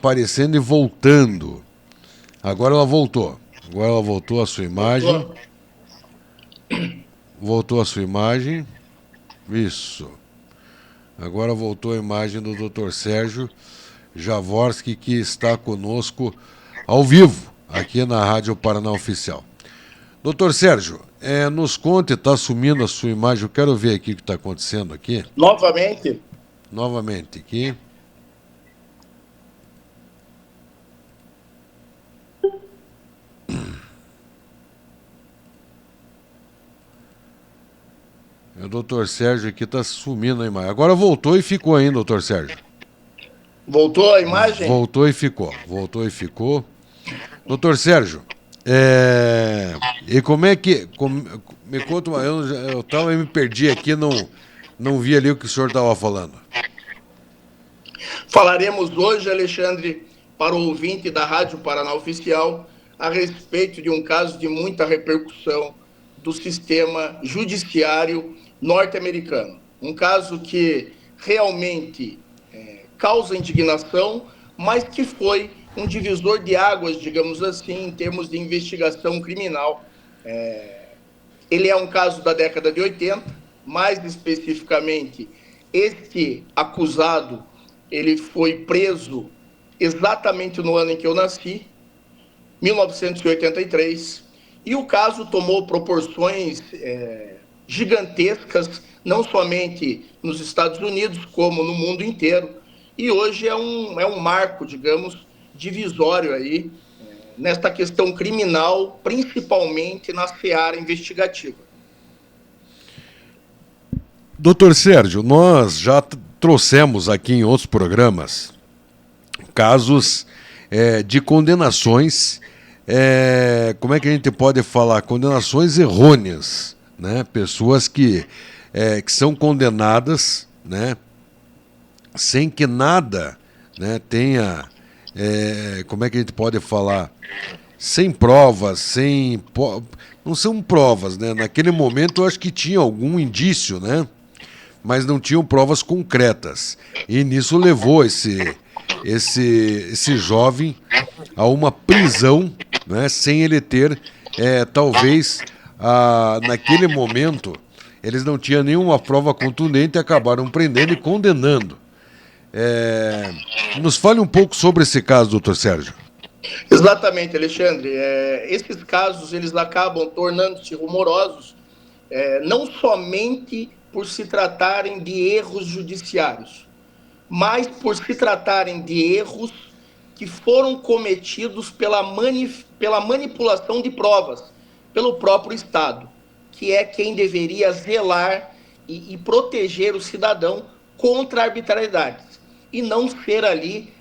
aparecendo e voltando. Agora ela voltou. Agora ela voltou a sua imagem. Voltou a sua imagem. Isso. Agora voltou a imagem do Dr. Sérgio Javorski, que está conosco ao vivo, aqui na Rádio Paraná Oficial. Doutor Sérgio, nos conte, está sumindo a sua imagem, eu quero ver aqui o que está acontecendo aqui. Novamente? Novamente aqui. O doutor Sérgio aqui está sumindo a imagem. Agora voltou e ficou ainda, doutor Sérgio. Voltou a imagem? Voltou e ficou. Voltou e ficou. Doutor Sérgio, e como é que... me conta, eu me perdi aqui, não vi ali o que o senhor estava falando. Falaremos hoje, Alexandre, para o ouvinte da Rádio Paraná Oficial, a respeito de um caso de muita repercussão do sistema judiciário norte-americano. Um caso que realmente causa indignação, mas que foi um divisor de águas, digamos assim, em termos de investigação criminal. Ele é um caso da década de 80, mais especificamente, este acusado, ele foi preso exatamente no ano em que eu nasci, 1983, e o caso tomou proporções gigantescas, não somente nos Estados Unidos, como no mundo inteiro, e hoje é um marco, digamos, divisório aí, nesta questão criminal, principalmente na seara investigativa. Doutor Sérgio, nós já trouxemos aqui em outros programas casos de condenações, como é que a gente pode falar? Condenações errôneas, né? Pessoas que são condenadas, né? Sem que nada, né, tenha, como é que a gente pode falar? Sem provas, não são provas, né? Naquele momento eu acho que tinha algum indício, né? Mas não tinham provas concretas. E nisso levou esse jovem a uma prisão, né, sem ele ter, talvez, naquele momento, eles não tinham nenhuma prova contundente e acabaram prendendo e condenando. Nos fale um pouco sobre esse caso, doutor Sérgio. Exatamente, Alexandre. Esses casos eles acabam tornando-se rumorosos, não somente por se tratarem de erros judiciários, mas por se tratarem de erros que foram cometidos pela manipulação de provas, pelo próprio Estado, que é quem deveria zelar e proteger o cidadão contra arbitrariedades, e não ser ali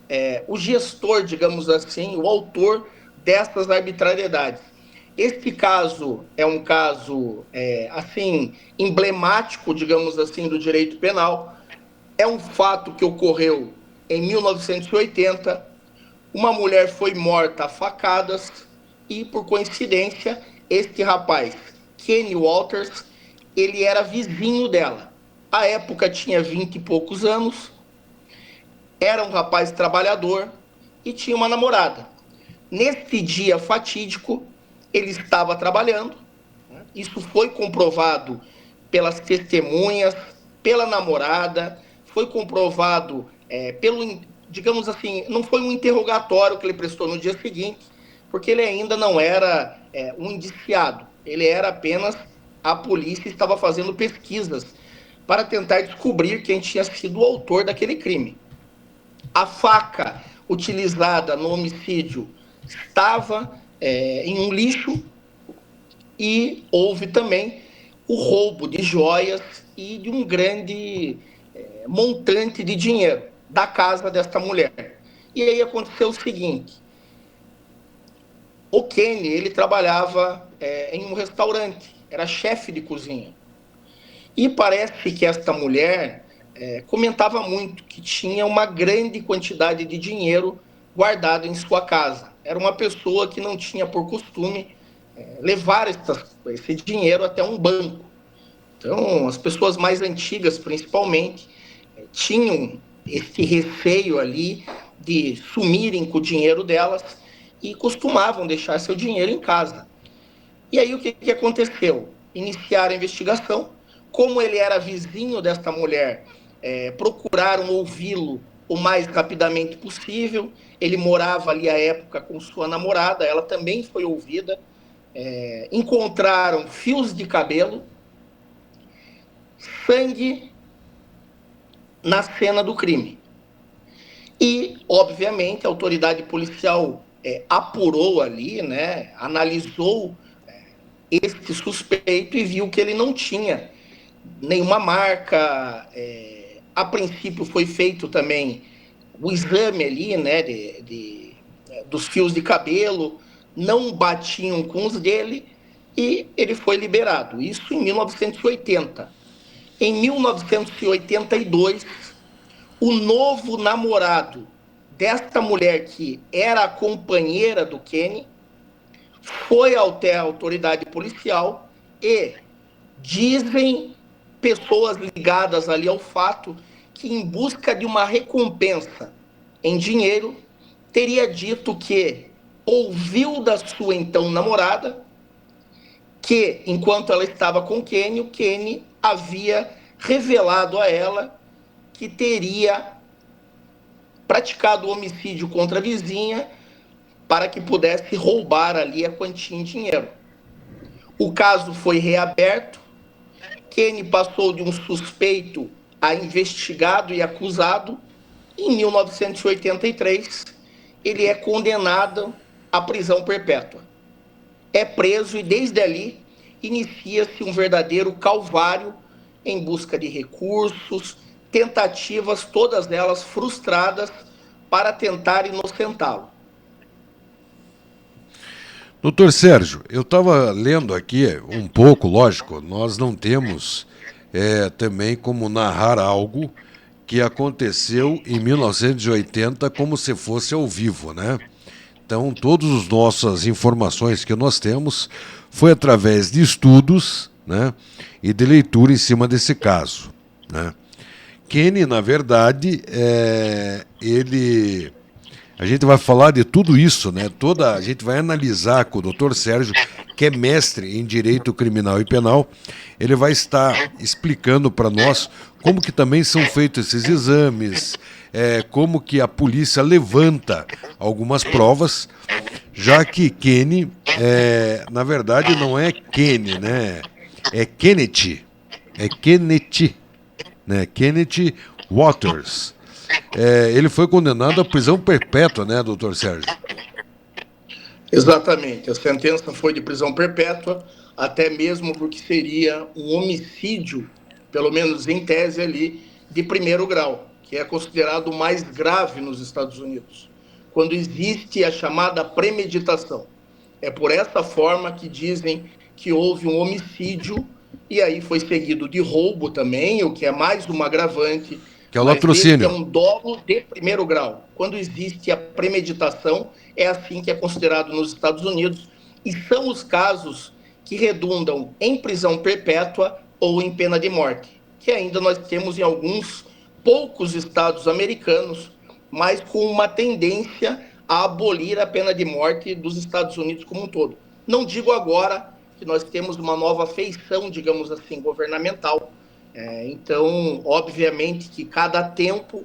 o gestor, digamos assim, o autor dessas arbitrariedades. Este caso é um caso, assim, emblemático, digamos assim, do direito penal. É um fato que ocorreu em 1980. Uma mulher foi morta a facadas e, por coincidência, este rapaz, Kenny Walters, ele era vizinho dela. À época tinha 20 e poucos anos, era um rapaz trabalhador e tinha uma namorada. Neste dia fatídico, ele estava trabalhando. Isso foi comprovado pelas testemunhas, pela namorada, foi comprovado digamos assim, não foi um interrogatório que ele prestou no dia seguinte, porque ele ainda não era um indiciado. Ele era apenas, a polícia estava fazendo pesquisas para tentar descobrir quem tinha sido o autor daquele crime. A faca utilizada no homicídio estava em um lixo, e houve também o roubo de joias e de um grande montante de dinheiro da casa desta mulher. E aí aconteceu o seguinte: o Kenny, ele trabalhava em um restaurante, era chefe de cozinha. E parece que esta mulher comentava muito que tinha uma grande quantidade de dinheiro guardado em sua casa. Era uma pessoa que não tinha por costume levar esse dinheiro até um banco. Então, as pessoas mais antigas, principalmente, tinham esse receio ali, de sumirem com o dinheiro delas e costumavam deixar seu dinheiro em casa. E aí o que aconteceu? Iniciaram a investigação. Como ele era vizinho desta mulher, procuraram ouvi-lo o mais rapidamente possível. Ele morava ali à época com sua namorada, ela também foi ouvida. Encontraram fios de cabelo, sangue na cena do crime. E, obviamente, a autoridade policial apurou ali, né, analisou este suspeito e viu que ele não tinha nenhuma marca. A princípio foi feito também o exame ali, né, dos fios de cabelo, não batiam com os dele e ele foi liberado. Isso em 1980. Em 1982, o novo namorado desta mulher, que era a companheira do Kenny, foi até a autoridade policial e dizem pessoas ligadas ali ao fato que, em busca de uma recompensa em dinheiro, teria dito que ouviu da sua então namorada que, enquanto ela estava com o Kenny havia revelado a ela que teria praticado o homicídio contra a vizinha para que pudesse roubar ali a quantia em dinheiro. O caso foi reaberto. Kenny passou de um suspeito a investigado e acusado. Em 1983, ele é condenado à prisão perpétua. É preso e, desde ali, inicia-se um verdadeiro calvário em busca de recursos, tentativas, todas elas frustradas, para tentar inocentá-lo. Doutor Sérgio, eu estava lendo aqui um pouco, lógico, nós não temos também como narrar algo que aconteceu em 1980 como se fosse ao vivo, né? Então, todas as nossas informações que nós temos foi através de estudos, né, e de leitura em cima desse caso, né? Kenny, na verdade, a gente vai falar de tudo isso, né? A gente vai analisar com o doutor Sérgio, que é mestre em Direito Criminal e Penal. Ele vai estar explicando para nós como que também são feitos esses exames, como que a polícia levanta algumas provas, já que Kenny, na verdade, não é Kenny, né? É Kenneth. É Kenneth, né? Kenneth Waters. Ele foi condenado à prisão perpétua, né, doutor Sérgio? Exatamente. A sentença foi de prisão perpétua, até mesmo porque seria um homicídio, pelo menos em tese ali, de primeiro grau, que é considerado o mais grave nos Estados Unidos, quando existe a chamada premeditação. É por essa forma que dizem que houve um homicídio, e aí foi seguido de roubo também, o que é mais um agravante. Que é o latrocínio. É um dolo de primeiro grau. Quando existe a premeditação, é assim que é considerado nos Estados Unidos, e são os casos que redundam em prisão perpétua ou em pena de morte, que ainda nós temos em alguns poucos estados americanos, mas com uma tendência a abolir a pena de morte dos Estados Unidos como um todo. Não digo agora que nós temos uma nova feição, digamos assim, governamental. Então, obviamente que cada tempo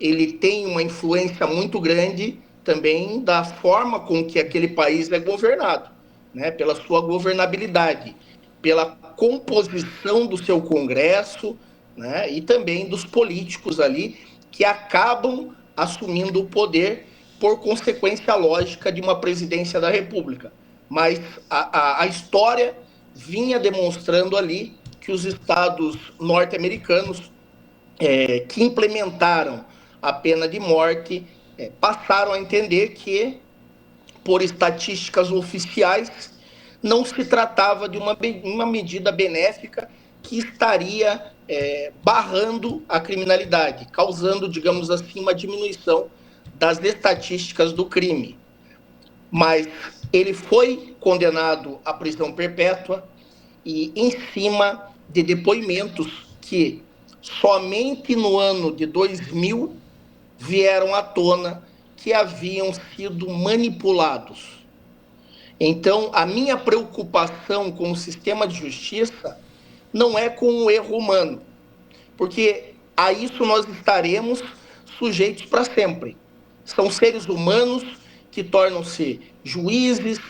ele tem uma influência muito grande também da forma com que aquele país é governado, né? Pela sua governabilidade, pela composição do seu Congresso, né? E também dos políticos ali que acabam assumindo o poder por consequência lógica de uma presidência da República. Mas a história vinha demonstrando ali que os estados norte-americanos que implementaram a pena de morte passaram a entender que, por estatísticas oficiais, não se tratava de uma medida benéfica que estaria barrando a criminalidade, causando, digamos assim, uma diminuição das estatísticas do crime. Mas ele foi condenado à prisão perpétua e em cima de depoimentos que somente no ano de 2000 vieram à tona que haviam sido manipulados. Então, a minha preocupação com o sistema de justiça não é com o erro humano, porque a isso nós estaremos sujeitos para sempre. São seres humanos que tornam-se juízes,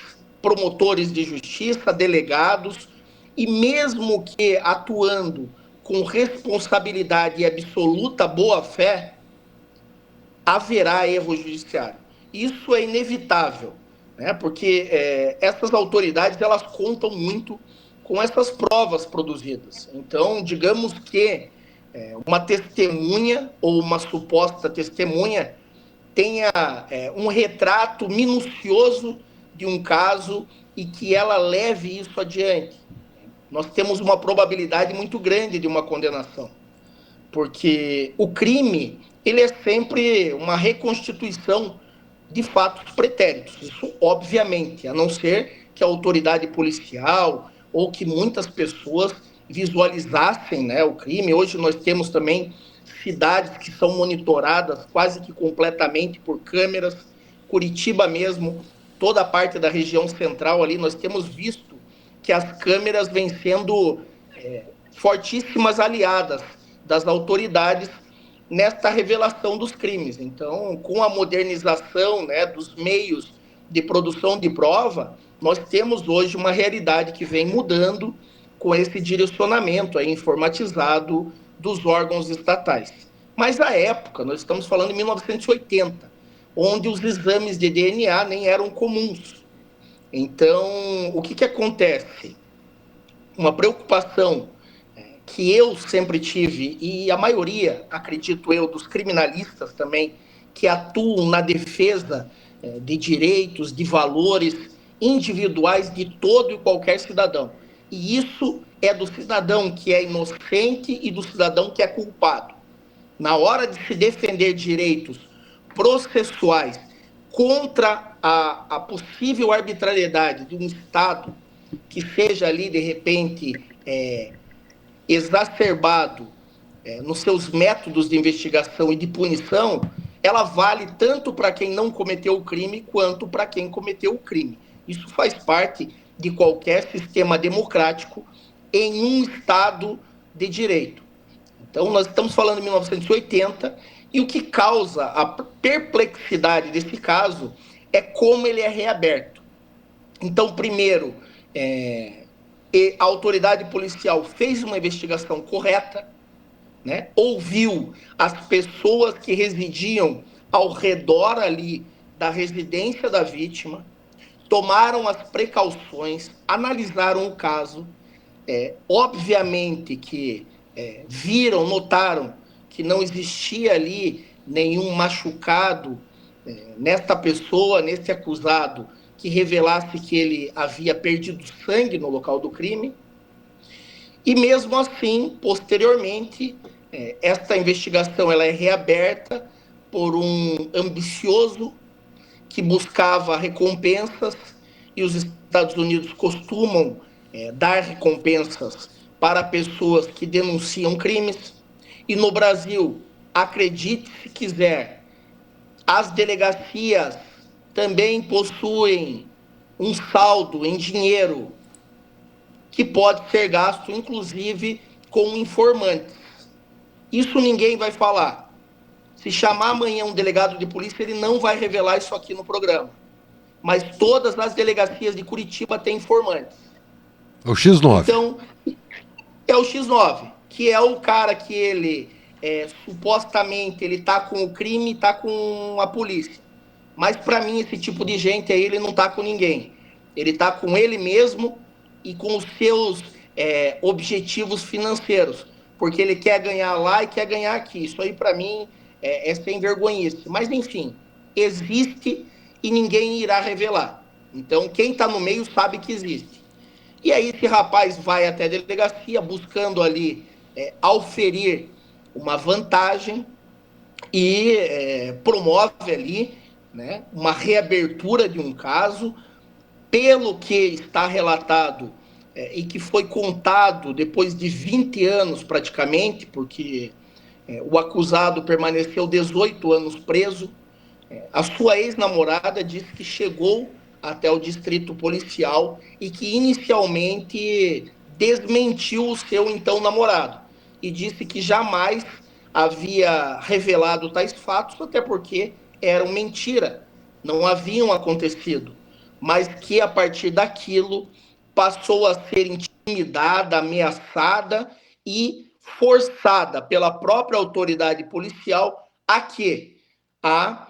promotores de justiça, delegados, e mesmo que atuando com responsabilidade e absoluta boa-fé, haverá erro judiciário. Isso é inevitável, né? Porque essas autoridades elas contam muito com essas provas produzidas. Então, digamos que uma testemunha ou uma suposta testemunha tenha um retrato minucioso de um caso e que ela leve isso adiante. Nós temos uma probabilidade muito grande de uma condenação, porque o crime ele é sempre uma reconstituição de fatos pretéritos. Isso, obviamente, a não ser que a autoridade policial ou que muitas pessoas visualizassem, né, o crime. Hoje nós temos também cidades que são monitoradas quase que completamente por câmeras. Curitiba mesmo, toda a parte da região central ali, nós temos visto que as câmeras vêm sendo fortíssimas aliadas das autoridades nesta revelação dos crimes. Então, com a modernização, né, dos meios de produção de prova, nós temos hoje uma realidade que vem mudando com esse direcionamento aí informatizado dos órgãos estatais. Mas à época, nós estamos falando em 1980, onde os exames de DNA nem eram comuns. Então, o que acontece? Uma preocupação que eu sempre tive, e a maioria, acredito eu, dos criminalistas também, que atuam na defesa de direitos, de valores individuais de todo e qualquer cidadão. E isso é do cidadão que é inocente e do cidadão que é culpado. Na hora de se defender direitos processuais contra a possível arbitrariedade de um Estado que seja ali, de repente, exacerbado nos seus métodos de investigação e de punição, ela vale tanto para quem não cometeu o crime quanto para quem cometeu o crime. Isso faz parte de qualquer sistema democrático em um Estado de direito. Então, nós estamos falando de 1980 e o que causa a perplexidade desse caso é como ele é reaberto. Então, primeiro, a autoridade policial fez uma investigação correta, né? Ouviu as pessoas que residiam ao redor ali da residência da vítima, tomaram as precauções, analisaram o caso, obviamente que viram, notaram que não existia ali nenhum machucado nesta pessoa, nesse acusado, que revelasse que ele havia perdido sangue no local do crime. E mesmo assim, posteriormente, esta investigação ela é reaberta por um ambicioso que buscava recompensas, e os Estados Unidos costumam dar recompensas para pessoas que denunciam crimes. E no Brasil, acredite se quiser, as delegacias também possuem um saldo em dinheiro que pode ser gasto, inclusive, com informantes. Isso ninguém vai falar. Se chamar amanhã um delegado de polícia, ele não vai revelar isso aqui no programa. Mas todas as delegacias de Curitiba têm informantes. É o X9. Então, é o X9, que é o cara que ele, supostamente, ele está com o crime e está com a polícia. Mas, para mim, esse tipo de gente aí, ele não está com ninguém. Ele está com ele mesmo e com os seus objetivos financeiros. Porque ele quer ganhar lá e quer ganhar aqui. Isso aí, para mim, é sem vergonhice. Mas, enfim, existe e ninguém irá revelar. Então, quem está no meio sabe que existe. E aí esse rapaz vai até a delegacia buscando ali auferir uma vantagem e promove ali, né, uma reabertura de um caso. Pelo que está relatado e que foi contado depois de 20 anos praticamente, porque o acusado permaneceu 18 anos preso, A sua ex-namorada disse que chegou até o distrito policial e que inicialmente desmentiu o seu então namorado e disse que jamais havia revelado tais fatos, até porque eram mentira, não haviam acontecido, mas que a partir daquilo passou a ser intimidada, ameaçada e forçada pela própria autoridade policial a quê? A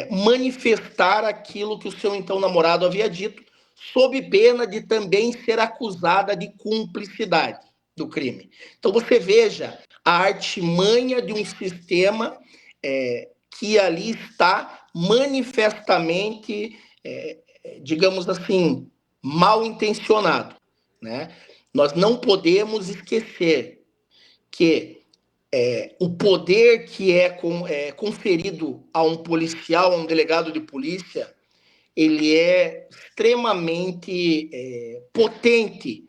manifestar aquilo que o seu então namorado havia dito, sob pena de também ser acusada de cumplicidade do crime. Então você veja a artimanha de um sistema que ali está manifestamente, digamos assim, mal intencionado, né? Nós não podemos esquecer que o poder que é conferido a um policial, a um delegado de polícia, ele é extremamente potente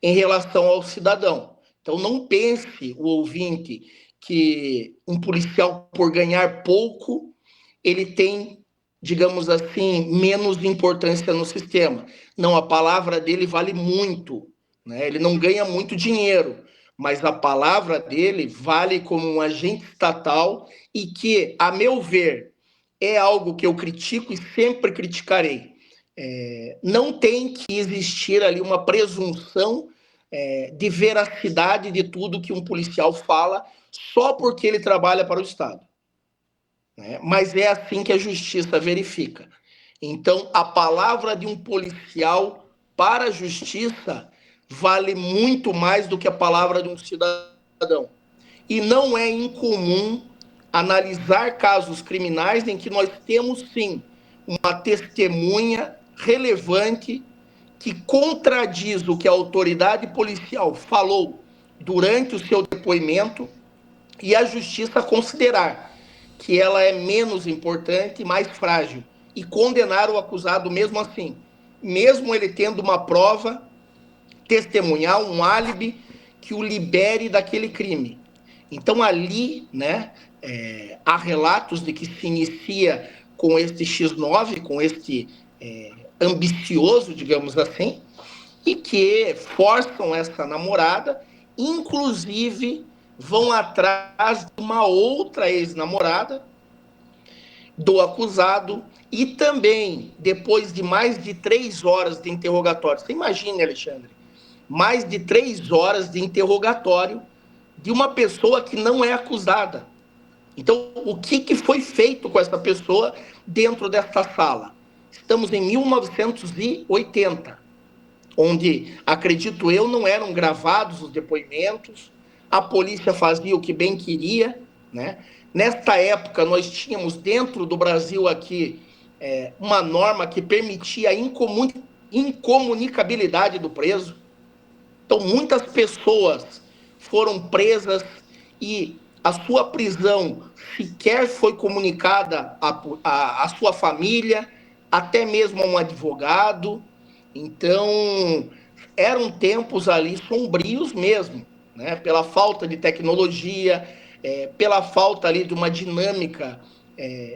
em relação ao cidadão. Então, não pense, o ouvinte, que um policial, por ganhar pouco, ele tem, digamos assim, menos importância no sistema. Não, a palavra dele vale muito, né? Ele não ganha muito dinheiro, mas a palavra dele vale como um agente estatal e que, a meu ver, é algo que eu critico e sempre criticarei. Não tem que existir ali uma presunção de veracidade de tudo que um policial fala só porque ele trabalha para o Estado, né? Mas é assim que a justiça verifica. Então, a palavra de um policial para a justiça vale muito mais do que a palavra de um cidadão. E não é incomum analisar casos criminais em que nós temos, sim, uma testemunha relevante que contradiz o que a autoridade policial falou durante o seu depoimento e a justiça considerar que ela é menos importante e mais frágil e condenar o acusado mesmo assim, mesmo ele tendo uma prova testemunhal, um álibi que o libere daquele crime. Então ali, né, há relatos de que se inicia com este X9, com este ambicioso, digamos assim, e que forçam essa namorada, inclusive vão atrás de uma outra ex-namorada do acusado e também, depois de mais de 3 horas de interrogatório, você imagina, Alexandre, mais de 3 horas de interrogatório de uma pessoa que não é acusada. Então, o que foi feito com essa pessoa dentro dessa sala? Estamos em 1980, onde, acredito eu, não eram gravados os depoimentos, a polícia fazia o que bem queria, né? Nesta época, nós tínhamos dentro do Brasil aqui uma norma que permitia a incomunicabilidade do preso. Então, muitas pessoas foram presas e a sua prisão sequer foi comunicada à sua família, até mesmo a um advogado. Então, eram tempos ali sombrios mesmo, né? Pela falta de tecnologia, pela falta ali de uma dinâmica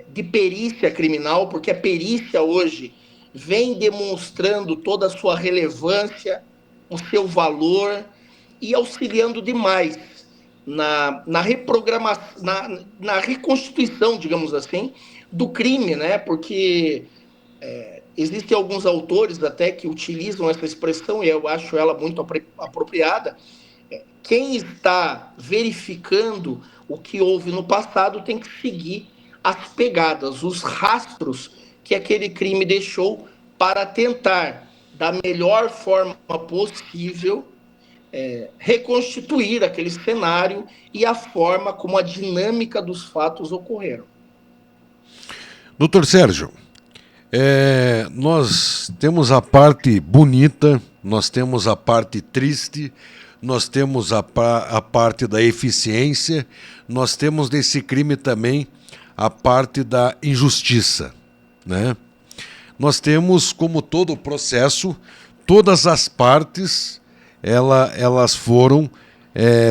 de perícia criminal, porque a perícia hoje vem demonstrando toda a sua relevância, o seu valor e auxiliando demais na reprogramação, na reconstituição, digamos assim, do crime, né? Porque existem alguns autores até que utilizam essa expressão, e eu acho ela muito apropriada. Quem está verificando o que houve no passado tem que seguir as pegadas, os rastros que aquele crime deixou para tentar, da melhor forma possível, reconstituir aquele cenário e a forma como a dinâmica dos fatos ocorreram. Doutor Sérgio, nós temos a parte bonita, nós temos a parte triste, nós temos a parte da eficiência, nós temos nesse crime também a parte da injustiça, né? Nós temos, como todo o processo, todas as partes elas foram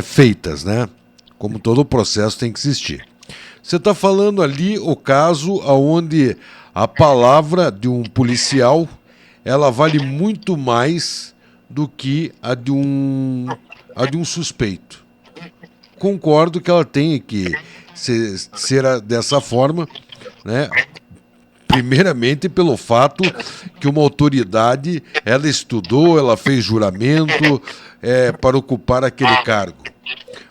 feitas, né? Como todo o processo tem que existir. Você está falando ali o caso onde a palavra de um policial ela vale muito mais do que a de um suspeito. Concordo que ela tem que ser dessa forma, né? Primeiramente pelo fato que uma autoridade, ela estudou, ela fez juramento para ocupar aquele cargo.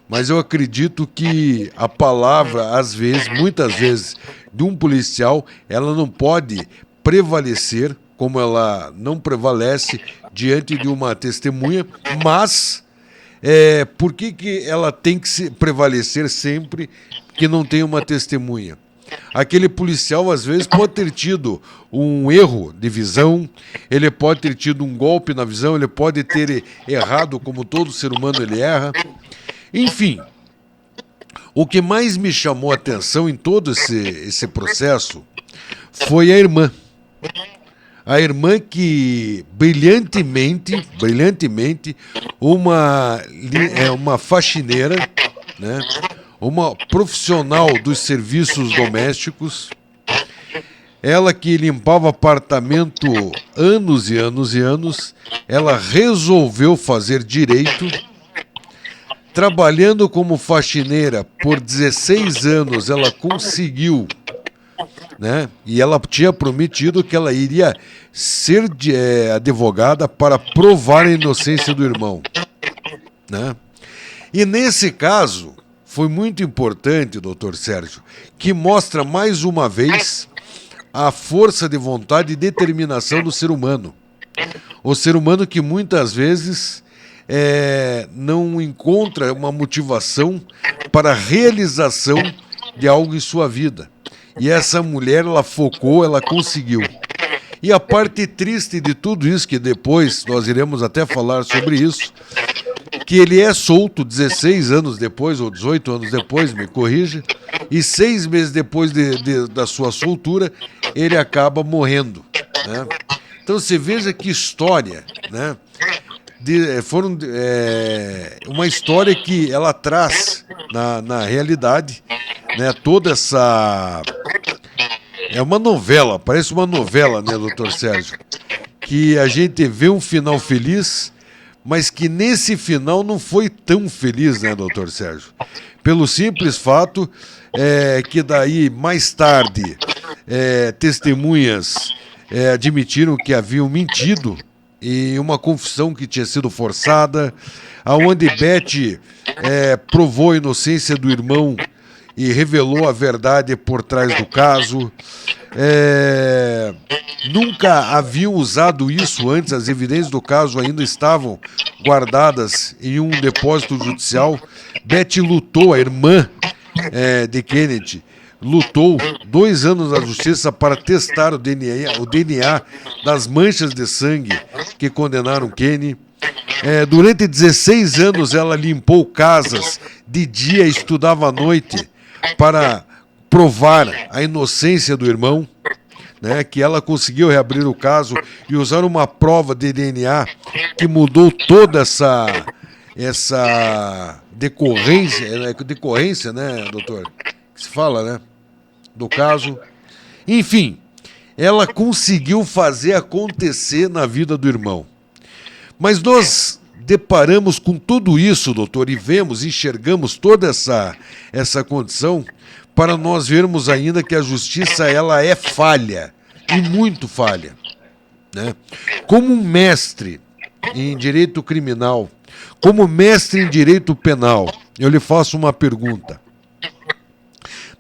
Mas eu acredito que a palavra, às vezes, muitas vezes, de um policial, ela não pode prevalecer, como ela não prevalece diante de uma testemunha, mas por que ela tem que prevalecer sempre que não tem uma testemunha? Aquele policial, às vezes, pode ter tido um erro de visão, ele pode ter tido um golpe na visão, ele pode ter errado, como todo ser humano ele erra. Enfim, o que mais me chamou a atenção em todo esse processo foi a irmã. A irmã que brilhantemente, uma faxineira, né? Uma profissional dos serviços domésticos, ela que limpava apartamento anos e anos e anos, ela resolveu fazer direito, trabalhando como faxineira por 16 anos, ela conseguiu, né? E ela tinha prometido que ela iria ser advogada para provar a inocência do irmão, né? E nesse caso foi muito importante, doutor Sérgio, que mostra mais uma vez a força de vontade e determinação do ser humano. O ser humano que muitas vezes não encontra uma motivação para a realização de algo em sua vida. E essa mulher, ela focou, ela conseguiu. E a parte triste de tudo isso, que depois nós iremos até falar sobre isso, que ele é solto 16 anos depois, ou 18 anos depois, me corrija, e 6 meses depois da sua soltura, ele acaba morrendo, né? Então você veja que história, né? Uma história que ela traz na realidade, né? Toda essa... É uma novela, parece uma novela, né, doutor Sérgio? Que a gente vê um final feliz, mas que nesse final não foi tão feliz, né, doutor Sérgio? Pelo simples fato que daí, mais tarde, testemunhas admitiram que haviam mentido em uma confissão que tinha sido forçada, aonde Beth provou a inocência do irmão e revelou a verdade por trás do caso. Nunca haviam usado isso antes, as evidências do caso ainda estavam guardadas em um depósito judicial. Beth lutou, a irmã de Kennedy, lutou 2 anos na justiça para testar o DNA das manchas de sangue que condenaram Kenny. Durante 16 anos ela limpou casas de dia e estudava à noite para provar a inocência do irmão, né, que ela conseguiu reabrir o caso e usar uma prova de DNA que mudou toda essa decorrência, né, doutor? Que se fala, né? Do caso. Enfim, ela conseguiu fazer acontecer na vida do irmão. Mas nós deparamos com tudo isso, doutor, e enxergamos toda essa condição para nós vermos ainda que a justiça ela é falha, e muito falha, né? Como um mestre em direito criminal, como mestre em direito penal, eu lhe faço uma pergunta.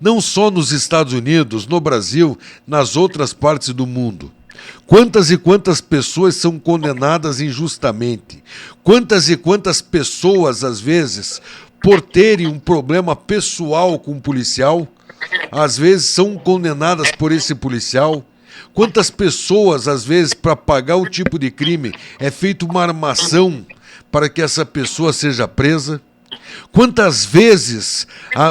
Não só nos Estados Unidos, no Brasil, nas outras partes do mundo. Quantas e quantas pessoas são condenadas injustamente? Quantas e quantas pessoas, às vezes, por terem um problema pessoal com um policial, às vezes são condenadas por esse policial? Quantas pessoas, às vezes, para pagar o tipo de crime, é feita uma armação para que essa pessoa seja presa? Quantas vezes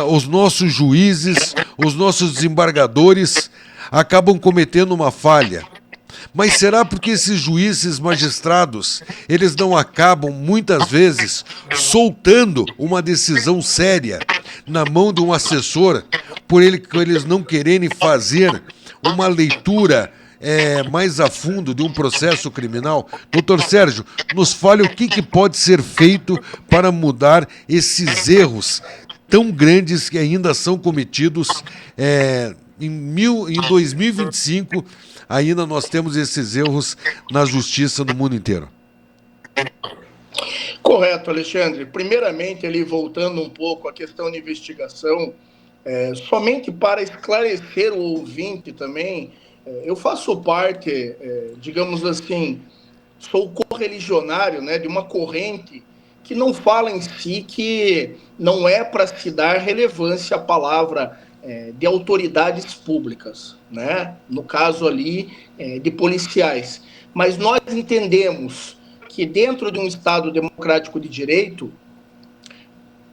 os nossos juízes, os nossos desembargadores acabam cometendo uma falha? Mas será porque esses juízes magistrados, eles não acabam, muitas vezes, soltando uma decisão séria na mão de um assessor por eles não quererem fazer uma leitura mais a fundo de um processo criminal? Doutor Sérgio, nos fale o que pode ser feito para mudar esses erros tão grandes que ainda são cometidos em 2025, ainda nós temos esses erros na justiça no mundo inteiro. Correto, Alexandre. Primeiramente, ali voltando um pouco à questão de investigação, somente para esclarecer o ouvinte também, eu faço parte, digamos assim, sou correligionário, né, de uma corrente que não fala em si que não é para se dar relevância à palavra de autoridades públicas, né? No caso ali de policiais. Mas nós entendemos que dentro de um Estado democrático de direito,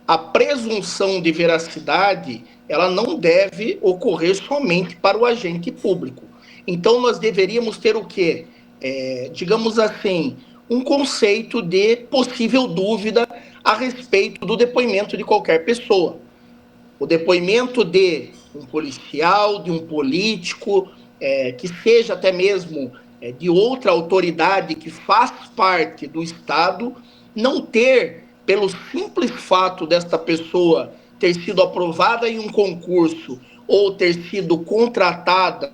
a presunção de veracidade ela não deve ocorrer somente para o agente público. Então nós deveríamos ter o quê? Digamos assim, um conceito de possível dúvida a respeito do depoimento de qualquer pessoa. O depoimento de um policial, de um político, que seja até mesmo de outra autoridade que faz parte do Estado, não ter, pelo simples fato desta pessoa ter sido aprovada em um concurso ou ter sido contratada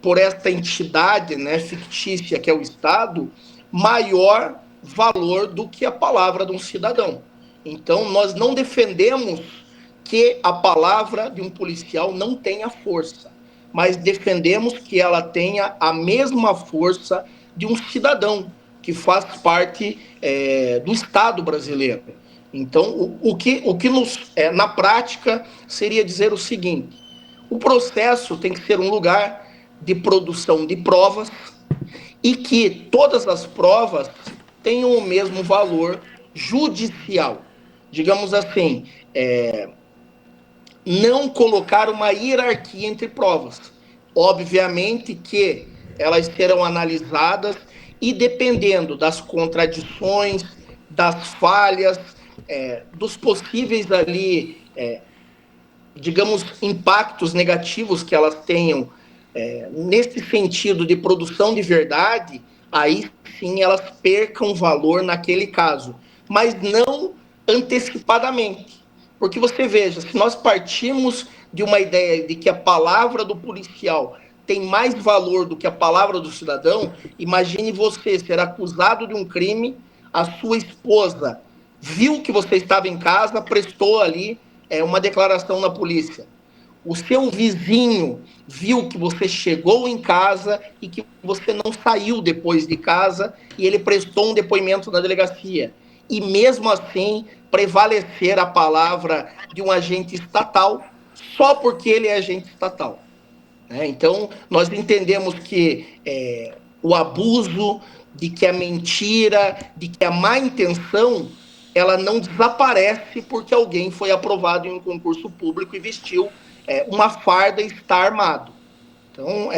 por esta entidade, né, fictícia que é o Estado, maior valor do que a palavra de um cidadão. Então, nós não defendemos que a palavra de um policial não tenha força, mas defendemos que ela tenha a mesma força de um cidadão que faz parte do Estado brasileiro. Então, o que nos, na prática, seria dizer o seguinte: o processo tem que ser um lugar de produção de provas e que todas as provas tenham o mesmo valor judicial. Digamos assim, não colocar uma hierarquia entre provas. Obviamente que elas serão analisadas e, dependendo das contradições, das falhas, dos possíveis ali, digamos, impactos negativos que elas tenham nesse sentido de produção de verdade, aí sim elas percam valor naquele caso, mas não antecipadamente. Porque você veja, se nós partimos de uma ideia de que a palavra do policial tem mais valor do que a palavra do cidadão, imagine você ser acusado de um crime, a sua esposa viu que você estava em casa, prestou ali uma declaração na polícia. O seu vizinho viu que você chegou em casa e que você não saiu depois de casa e ele prestou um depoimento na delegacia. E mesmo assim, prevalecer a palavra de um agente estatal só porque ele é agente estatal. Então, nós entendemos que o abuso, de que a mentira, de que a má intenção, ela não desaparece porque alguém foi aprovado em um concurso público e vestiu uma farda e está armado. Então,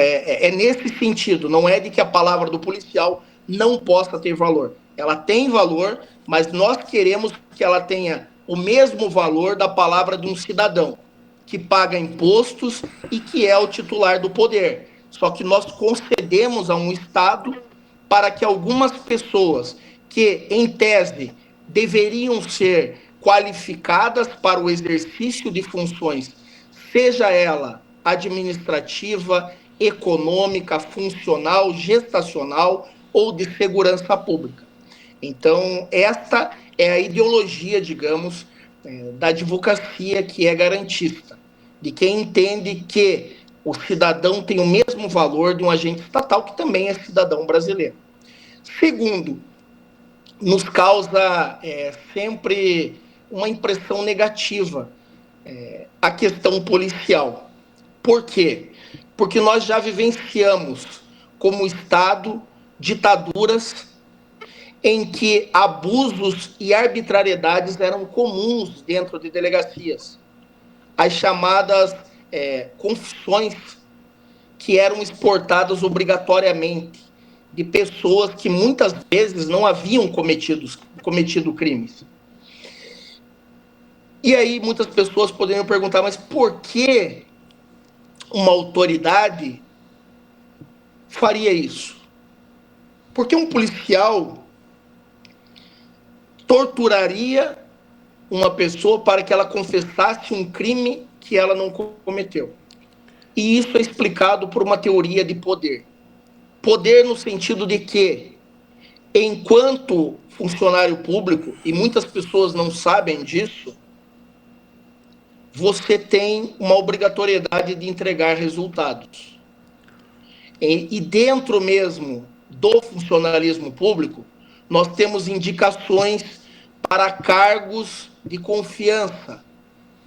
nesse sentido, não é de que a palavra do policial não possa ter valor. Ela tem valor, mas nós queremos que ela tenha o mesmo valor da palavra de um cidadão, que paga impostos e que é o titular do poder. Só que nós concedemos a um Estado para que algumas pessoas que, em tese, deveriam ser qualificadas para o exercício de funções, seja ela administrativa, econômica, funcional, gestacional ou de segurança pública. Então, esta é a ideologia, digamos, da advocacia que é garantista, de quem entende que o cidadão tem o mesmo valor de um agente estatal que também é cidadão brasileiro. Segundo, nos causa sempre uma impressão negativa a questão policial. Por quê? Porque nós já vivenciamos, como Estado, ditaduras em que abusos e arbitrariedades eram comuns dentro de delegacias. As chamadas confissões, que eram exportadas obrigatoriamente, de pessoas que muitas vezes não haviam cometido crimes. E aí muitas pessoas poderiam perguntar, mas por que uma autoridade faria isso? Por que um policial torturaria uma pessoa para que ela confessasse um crime que ela não cometeu? E isso é explicado por uma teoria de poder. Poder no sentido de que, enquanto funcionário público, e muitas pessoas não sabem disso, você tem uma obrigatoriedade de entregar resultados. E dentro mesmo do funcionalismo público, nós temos indicações para cargos de confiança,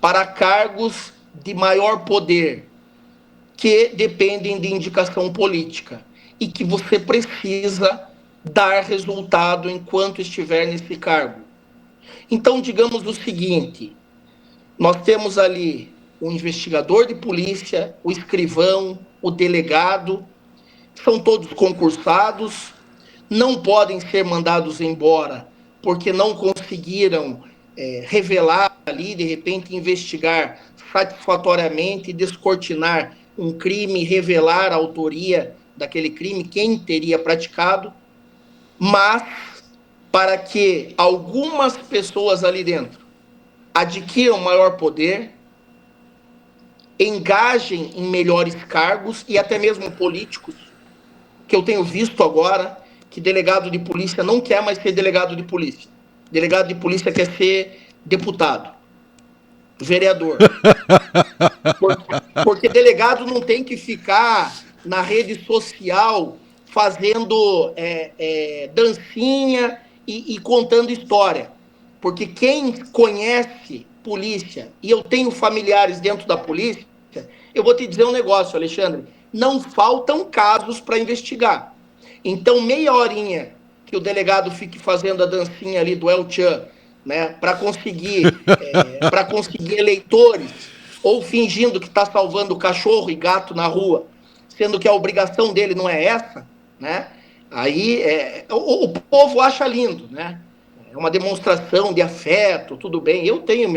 para cargos de maior poder, que dependem de indicação política e que você precisa dar resultado enquanto estiver nesse cargo. Então, digamos o seguinte, nós temos ali o investigador de polícia, o escrivão, o delegado, são todos concursados, não podem ser mandados embora porque não conseguiram revelar ali, de repente investigar satisfatoriamente, descortinar um crime, revelar a autoria daquele crime, quem teria praticado, mas para que algumas pessoas ali dentro adquiram maior poder, engajem em melhores cargos e até mesmo políticos, que eu tenho visto agora que delegado de polícia não quer mais ser delegado de polícia. Delegado de polícia quer ser deputado, vereador. Porque delegado não tem que ficar na rede social fazendo dancinha e contando história. Porque quem conhece polícia, e eu tenho familiares dentro da polícia, eu vou te dizer um negócio, Alexandre, não faltam casos para investigar. Então, meia horinha que o delegado fique fazendo a dancinha ali do El Chan, né, para conseguir eleitores, ou fingindo que está salvando cachorro e gato na rua, sendo que a obrigação dele não é essa, né? Aí o povo acha lindo, né? É uma demonstração de afeto, tudo bem. Eu tenho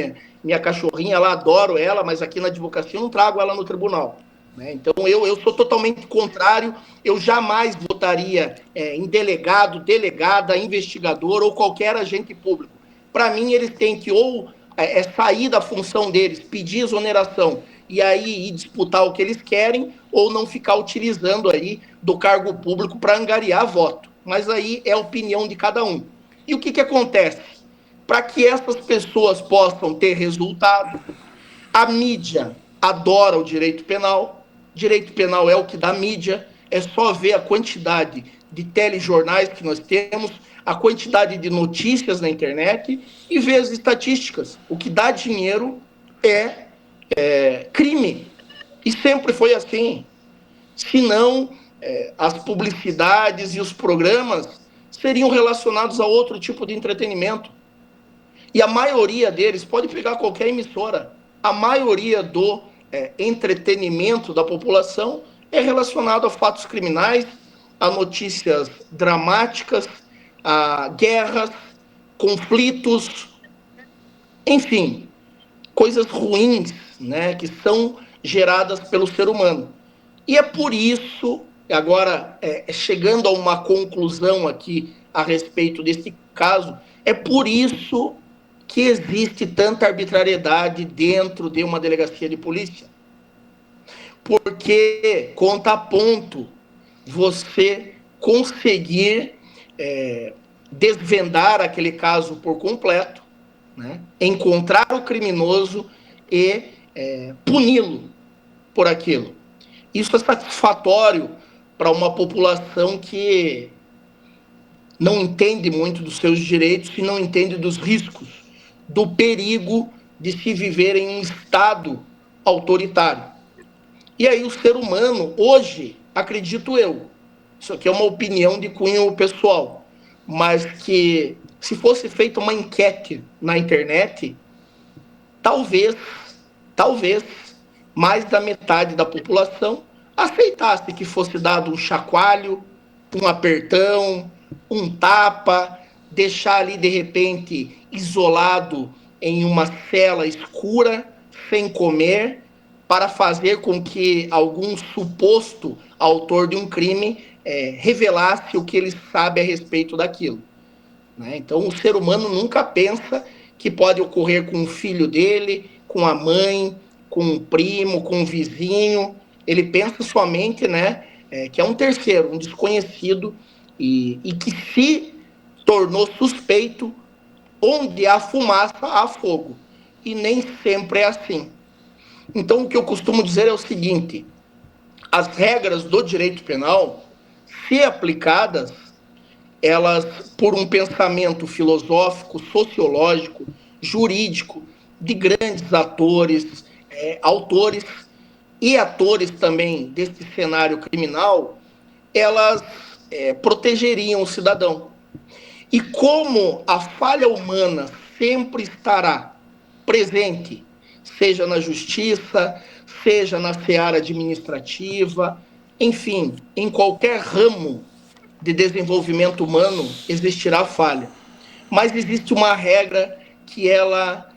minha cachorrinha lá, adoro ela, mas aqui na advocacia eu não trago ela no tribunal. Né? Então eu sou totalmente contrário, eu jamais votaria em delegado, delegada, investigador ou qualquer agente público. Para mim, eles têm que ou sair da função deles, pedir exoneração e aí ir disputar o que eles querem, ou não ficar utilizando aí do cargo público para angariar voto. Mas aí é a opinião de cada um. E o que acontece? Para que essas pessoas possam ter resultado, a mídia adora o direito penal. Direito penal é o que dá mídia. É só ver a quantidade de telejornais que nós temos, a quantidade de notícias na internet e ver as estatísticas. O que dá dinheiro é crime. E sempre foi assim. Senão, as publicidades e os programas seriam relacionados a outro tipo de entretenimento. E a maioria deles, pode pegar qualquer emissora, a maioria do entretenimento da população é relacionado a fatos criminais, a notícias dramáticas, a guerras, conflitos, enfim, coisas ruins, né, que são geradas pelo ser humano. E é por isso, agora chegando a uma conclusão aqui a respeito desse caso, é por isso que existe tanta arbitrariedade dentro de uma delegacia de polícia. Porque conta a ponto você conseguir desvendar aquele caso por completo, né? Encontrar o criminoso e puni-lo por aquilo. Isso é satisfatório para uma população que não entende muito dos seus direitos e não entende dos riscos, do perigo de se viver em um Estado autoritário. E aí o ser humano, hoje, acredito eu, isso aqui é uma opinião de cunho pessoal, mas que se fosse feita uma enquete na internet, talvez, mais da metade da população aceitasse que fosse dado um chacoalho, um apertão, um tapa, deixar ali, de repente, isolado em uma cela escura, sem comer, para fazer com que algum suposto autor de um crime revelasse o que ele sabe a respeito daquilo. Né? Então, o ser humano nunca pensa que pode ocorrer com o filho dele, com a mãe, com um primo, com um vizinho. Ele pensa somente, né, que é um terceiro, um desconhecido, e que se tornou suspeito onde há fumaça, há fogo. E nem sempre é assim. Então, o que eu costumo dizer é o seguinte: as regras do direito penal, se aplicadas, elas, por um pensamento filosófico, sociológico, jurídico, de grandes atores, autores e atores também desse cenário criminal, elas protegeriam o cidadão. E como a falha humana sempre estará presente, seja na justiça, seja na seara administrativa, enfim, em qualquer ramo de desenvolvimento humano existirá falha. Mas existe uma regra que ela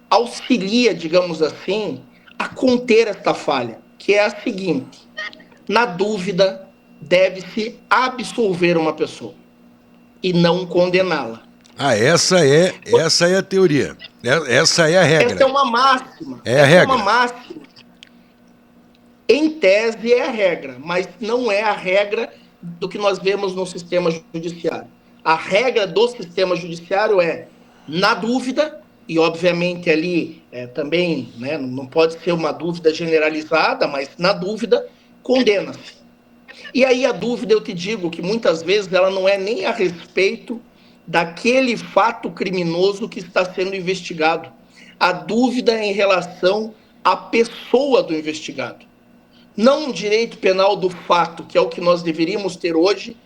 auxilia, digamos assim, a conter esta falha, que é a seguinte: na dúvida, deve-se absolver uma pessoa e não condená-la. Essa é a teoria. Essa é a regra. Essa é uma máxima. É a regra. É uma máxima. Em tese é a regra, mas não é a regra do que nós vemos no sistema judiciário. A regra do sistema judiciário é, na dúvida, e obviamente ali também, né, não pode ser uma dúvida generalizada, mas na dúvida, condena-se. E aí a dúvida, eu te digo que muitas vezes ela não é nem a respeito daquele fato criminoso que está sendo investigado. A dúvida é em relação à pessoa do investigado. Não um direito penal do fato, que é o que nós deveríamos ter hoje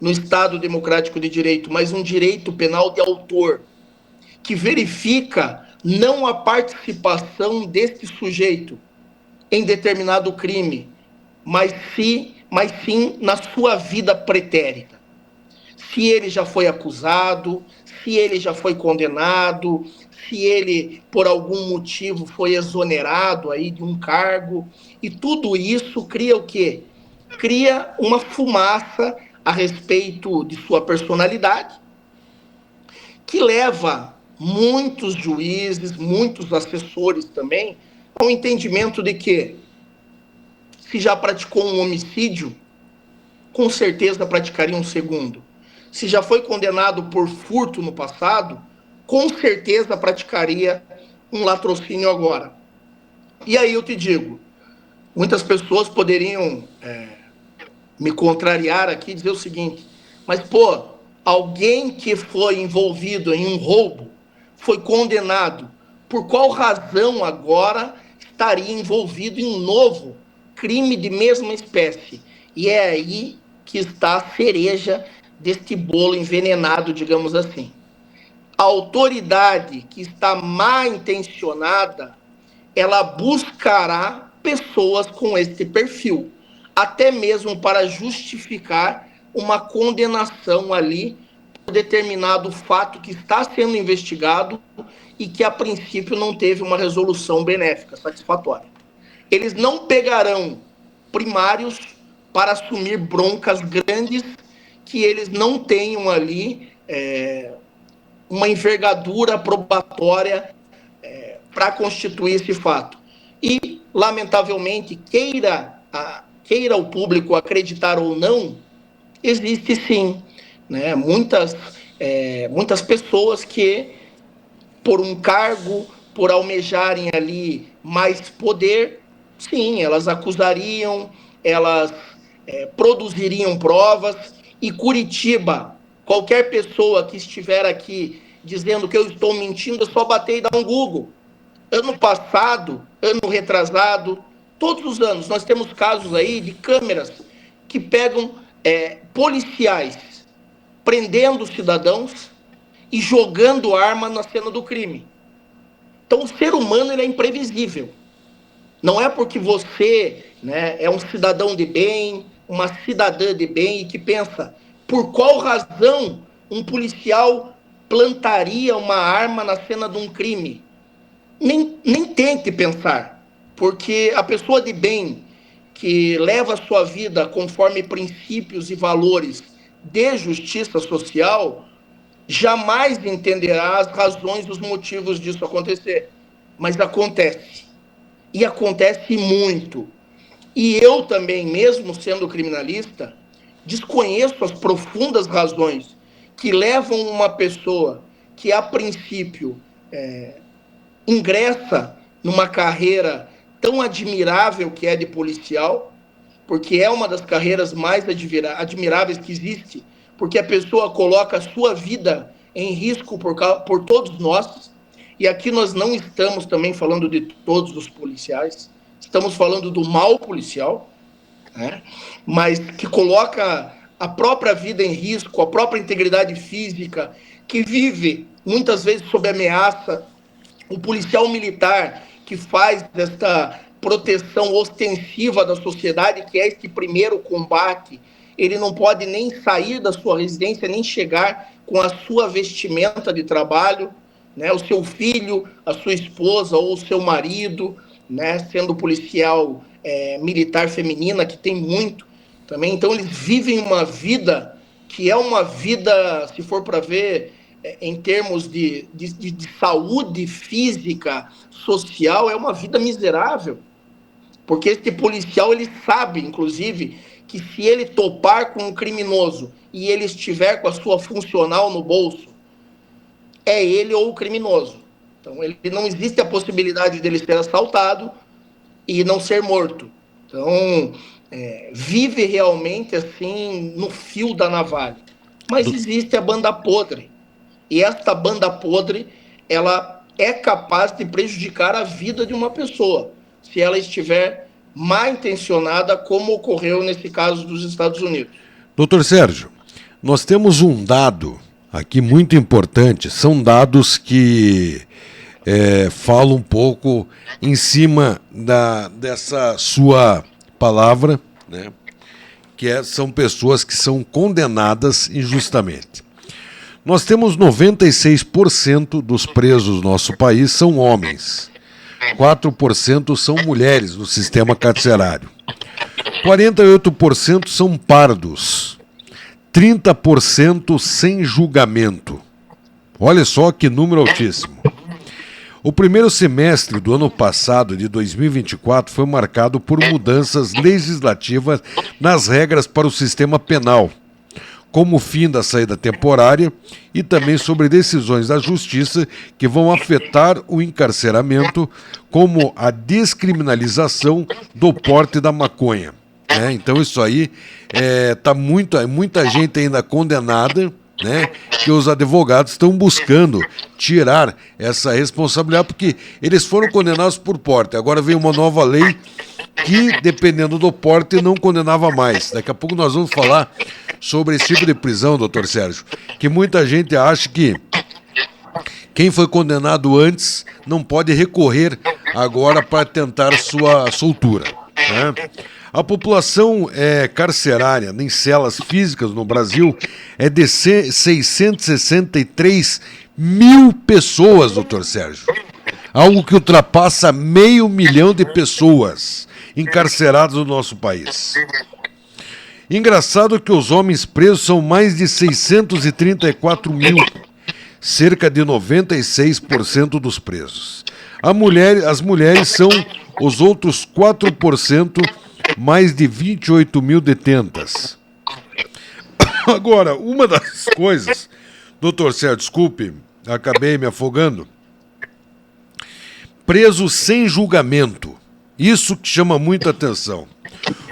no Estado Democrático de Direito, mas um direito penal de autor, que verifica não a participação deste sujeito em determinado crime, mas sim na sua vida pretérita. Se ele já foi acusado, se ele já foi condenado, se ele, por algum motivo, foi exonerado aí de um cargo. E tudo isso cria o quê? Cria uma fumaça a respeito de sua personalidade, que leva muitos juízes, muitos assessores também, ao entendimento de que, se já praticou um homicídio, com certeza praticaria um segundo. Se já foi condenado por furto no passado, com certeza praticaria um latrocínio agora. E aí eu te digo, muitas pessoas poderiam me contrariar aqui e dizer o seguinte: mas, pô, alguém que foi envolvido em um roubo, foi condenado, por qual razão agora estaria envolvido em um novo crime de mesma espécie? E é aí que está a cereja deste bolo envenenado, digamos assim. A autoridade que está mal intencionada, ela buscará pessoas com este perfil, até mesmo para justificar uma condenação ali por determinado fato que está sendo investigado e que a princípio não teve uma resolução benéfica, satisfatória. Eles não pegarão primários para assumir broncas grandes que eles não tenham ali uma envergadura probatória para constituir esse fato. E, lamentavelmente, queira o público acreditar ou não, existe sim, né, muitas pessoas que, por um cargo, por almejarem ali mais poder, sim, elas acusariam, elas produziriam provas. E Curitiba, qualquer pessoa que estiver aqui dizendo que eu estou mentindo, é só bater e dar um Google. Ano passado, ano retrasado, todos os anos, nós temos casos aí de câmeras que pegam policiais prendendo cidadãos e jogando arma na cena do crime. Então, o ser humano ele é imprevisível. Não é porque você, né, é um cidadão de bem, uma cidadã de bem, e que pensa, por qual razão um policial plantaria uma arma na cena de um crime. Nem tente pensar, porque a pessoa de bem que leva a sua vida conforme princípios e valores de justiça social jamais entenderá as razões, os motivos disso acontecer. Mas acontece. E acontece muito. E eu também, mesmo sendo criminalista, desconheço as profundas razões que levam uma pessoa que, a princípio, ingressa numa carreira tão admirável que é de policial, porque é uma das carreiras mais admiráveis que existe, porque a pessoa coloca a sua vida em risco por todos nós. E aqui nós não estamos também falando de todos os policiais, estamos falando do mau policial, né? Mas que coloca a própria vida em risco, a própria integridade física, que vive muitas vezes sob ameaça. O policial militar que faz esta proteção ostensiva da sociedade, que é este primeiro combate, ele não pode nem sair da sua residência, nem chegar com a sua vestimenta de trabalho, né? O seu filho, a sua esposa ou o seu marido, né? Sendo policial militar feminina, que tem muito também. Então, eles vivem uma vida que é uma vida, se for para ver, em termos de saúde física, social, é uma vida miserável. Porque esse policial, ele sabe, inclusive, que se ele topar com um criminoso e ele estiver com a sua funcional no bolso, é ele ou o criminoso. Então, não existe a possibilidade dele ser assaltado e não ser morto. Então, vive realmente assim no fio da navalha. Mas existe a banda podre. E esta banda podre, ela é capaz de prejudicar a vida de uma pessoa, se ela estiver mal intencionada, como ocorreu nesse caso dos Estados Unidos. Doutor Sérgio, nós temos um dado aqui muito importante, são dados que falam um pouco em cima dessa sua palavra, né? São pessoas que são condenadas injustamente. Nós temos 96% dos presos no nosso país são homens, 4% são mulheres no sistema carcerário, 48% são pardos, 30% sem julgamento. Olha só que número altíssimo. O primeiro semestre do ano passado, de 2024, foi marcado por mudanças legislativas nas regras para o sistema penal, como o fim da saída temporária e também sobre decisões da Justiça que vão afetar o encarceramento, como a descriminalização do porte da maconha. Então isso aí tá muita gente ainda condenada, né, que os advogados estão buscando tirar essa responsabilidade, porque eles foram condenados por porte. Agora vem uma nova lei que, dependendo do porte, não condenava mais. Daqui a pouco nós vamos falar sobre esse tipo de prisão, doutor Sérgio, que muita gente acha que quem foi condenado antes não pode recorrer agora para tentar sua soltura, né? A população carcerária em celas físicas no Brasil é de 663 mil pessoas, doutor Sérgio. Algo que ultrapassa 500 mil de pessoas encarceradas no nosso país. Engraçado que os homens presos são mais de 634 mil, cerca de 96% dos presos. As mulheres são os outros 4%, mais de 28 mil detentas. Agora, uma das coisas, doutor Sérgio, desculpe, acabei me afogando, presos sem julgamento, isso que chama muita atenção.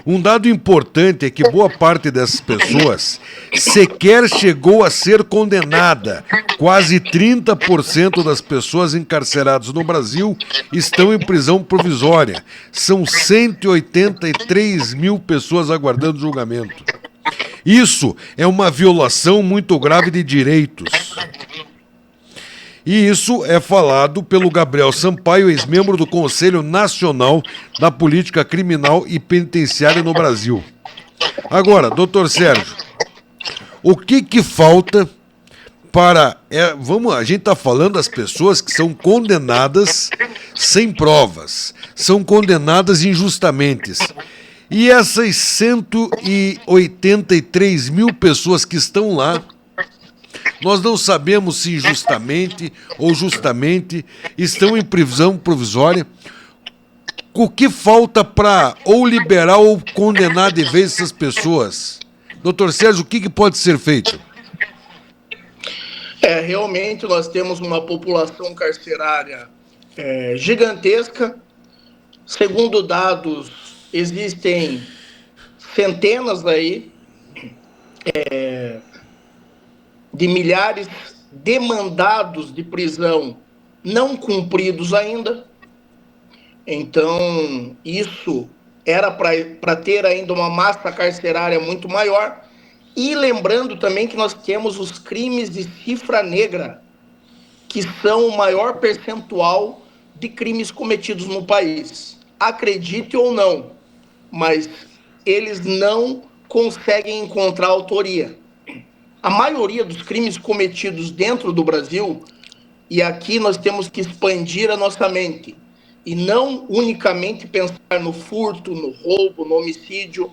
Um dado importante é que boa parte dessas pessoas sequer chegou a ser condenada. Quase 30% das pessoas encarceradas no Brasil estão em prisão provisória. São 183 mil pessoas aguardando julgamento. Isso é uma violação muito grave de direitos. E isso é falado pelo Gabriel Sampaio, ex-membro do Conselho Nacional da Política Criminal e Penitenciária no Brasil. Agora, doutor Sérgio, o que falta para A gente está falando das pessoas que são condenadas sem provas, são condenadas injustamente. E essas 183 mil pessoas que estão lá, nós não sabemos se injustamente ou justamente estão em prisão provisória. O que falta para ou liberar ou condenar de vez essas pessoas? Doutor Sérgio, o que pode ser feito? Realmente nós temos uma população carcerária gigantesca. Segundo dados, existem centenas aí de milhares de mandados de prisão não cumpridos ainda. Então, isso era para ter ainda uma massa carcerária muito maior. E lembrando também que nós temos os crimes de cifra negra, que são o maior percentual de crimes cometidos no país. Acredite ou não, mas eles não conseguem encontrar autoria. A maioria dos crimes cometidos dentro do Brasil, e aqui nós temos que expandir a nossa mente, e não unicamente pensar no furto, no roubo, no homicídio,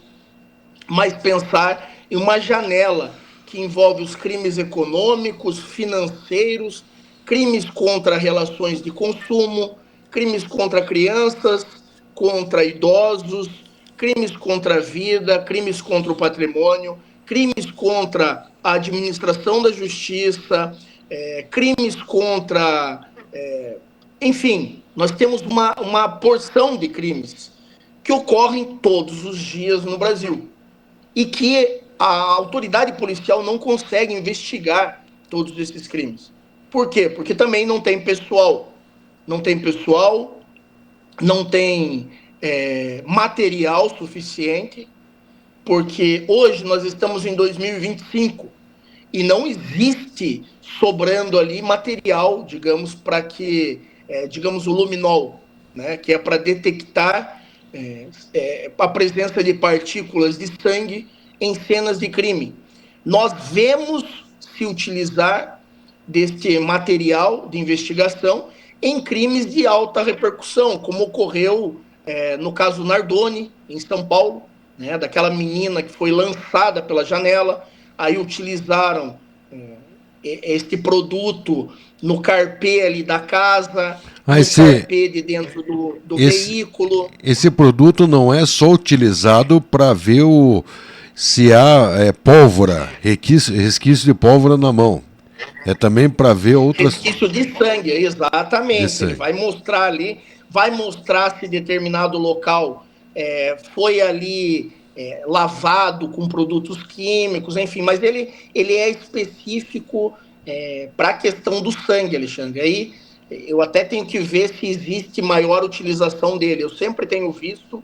mas pensar em uma janela que envolve os crimes econômicos, financeiros, crimes contra relações de consumo, crimes contra crianças, contra idosos, crimes contra a vida, crimes contra o patrimônio, crimes contra a administração da justiça, crimes contra... enfim, nós temos uma porção de crimes que ocorrem todos os dias no Brasil e que a autoridade policial não consegue investigar todos esses crimes. Por quê? Porque também não tem pessoal. Não tem pessoal, não tem material suficiente, porque hoje nós estamos em 2025 e não existe sobrando ali material, digamos, para que, digamos, o luminol, né, que é para detectar a presença de partículas de sangue em cenas de crime. Nós vemos se utilizar deste material de investigação em crimes de alta repercussão, como ocorreu no caso Nardoni, em São Paulo, né, daquela menina que foi lançada pela janela, aí utilizaram este produto no carpê ali da casa, no carpê de dentro do veículo. Esse produto não é só utilizado para ver se há pólvora, resquício de pólvora na mão. É também para ver outras... Resquício de sangue, exatamente. De sangue. Ele vai mostrar ali, vai mostrar se determinado local foi ali lavado com produtos químicos, enfim, mas ele é específico para a questão do sangue, Alexandre. Aí eu até tenho que ver se existe maior utilização dele. Eu sempre tenho visto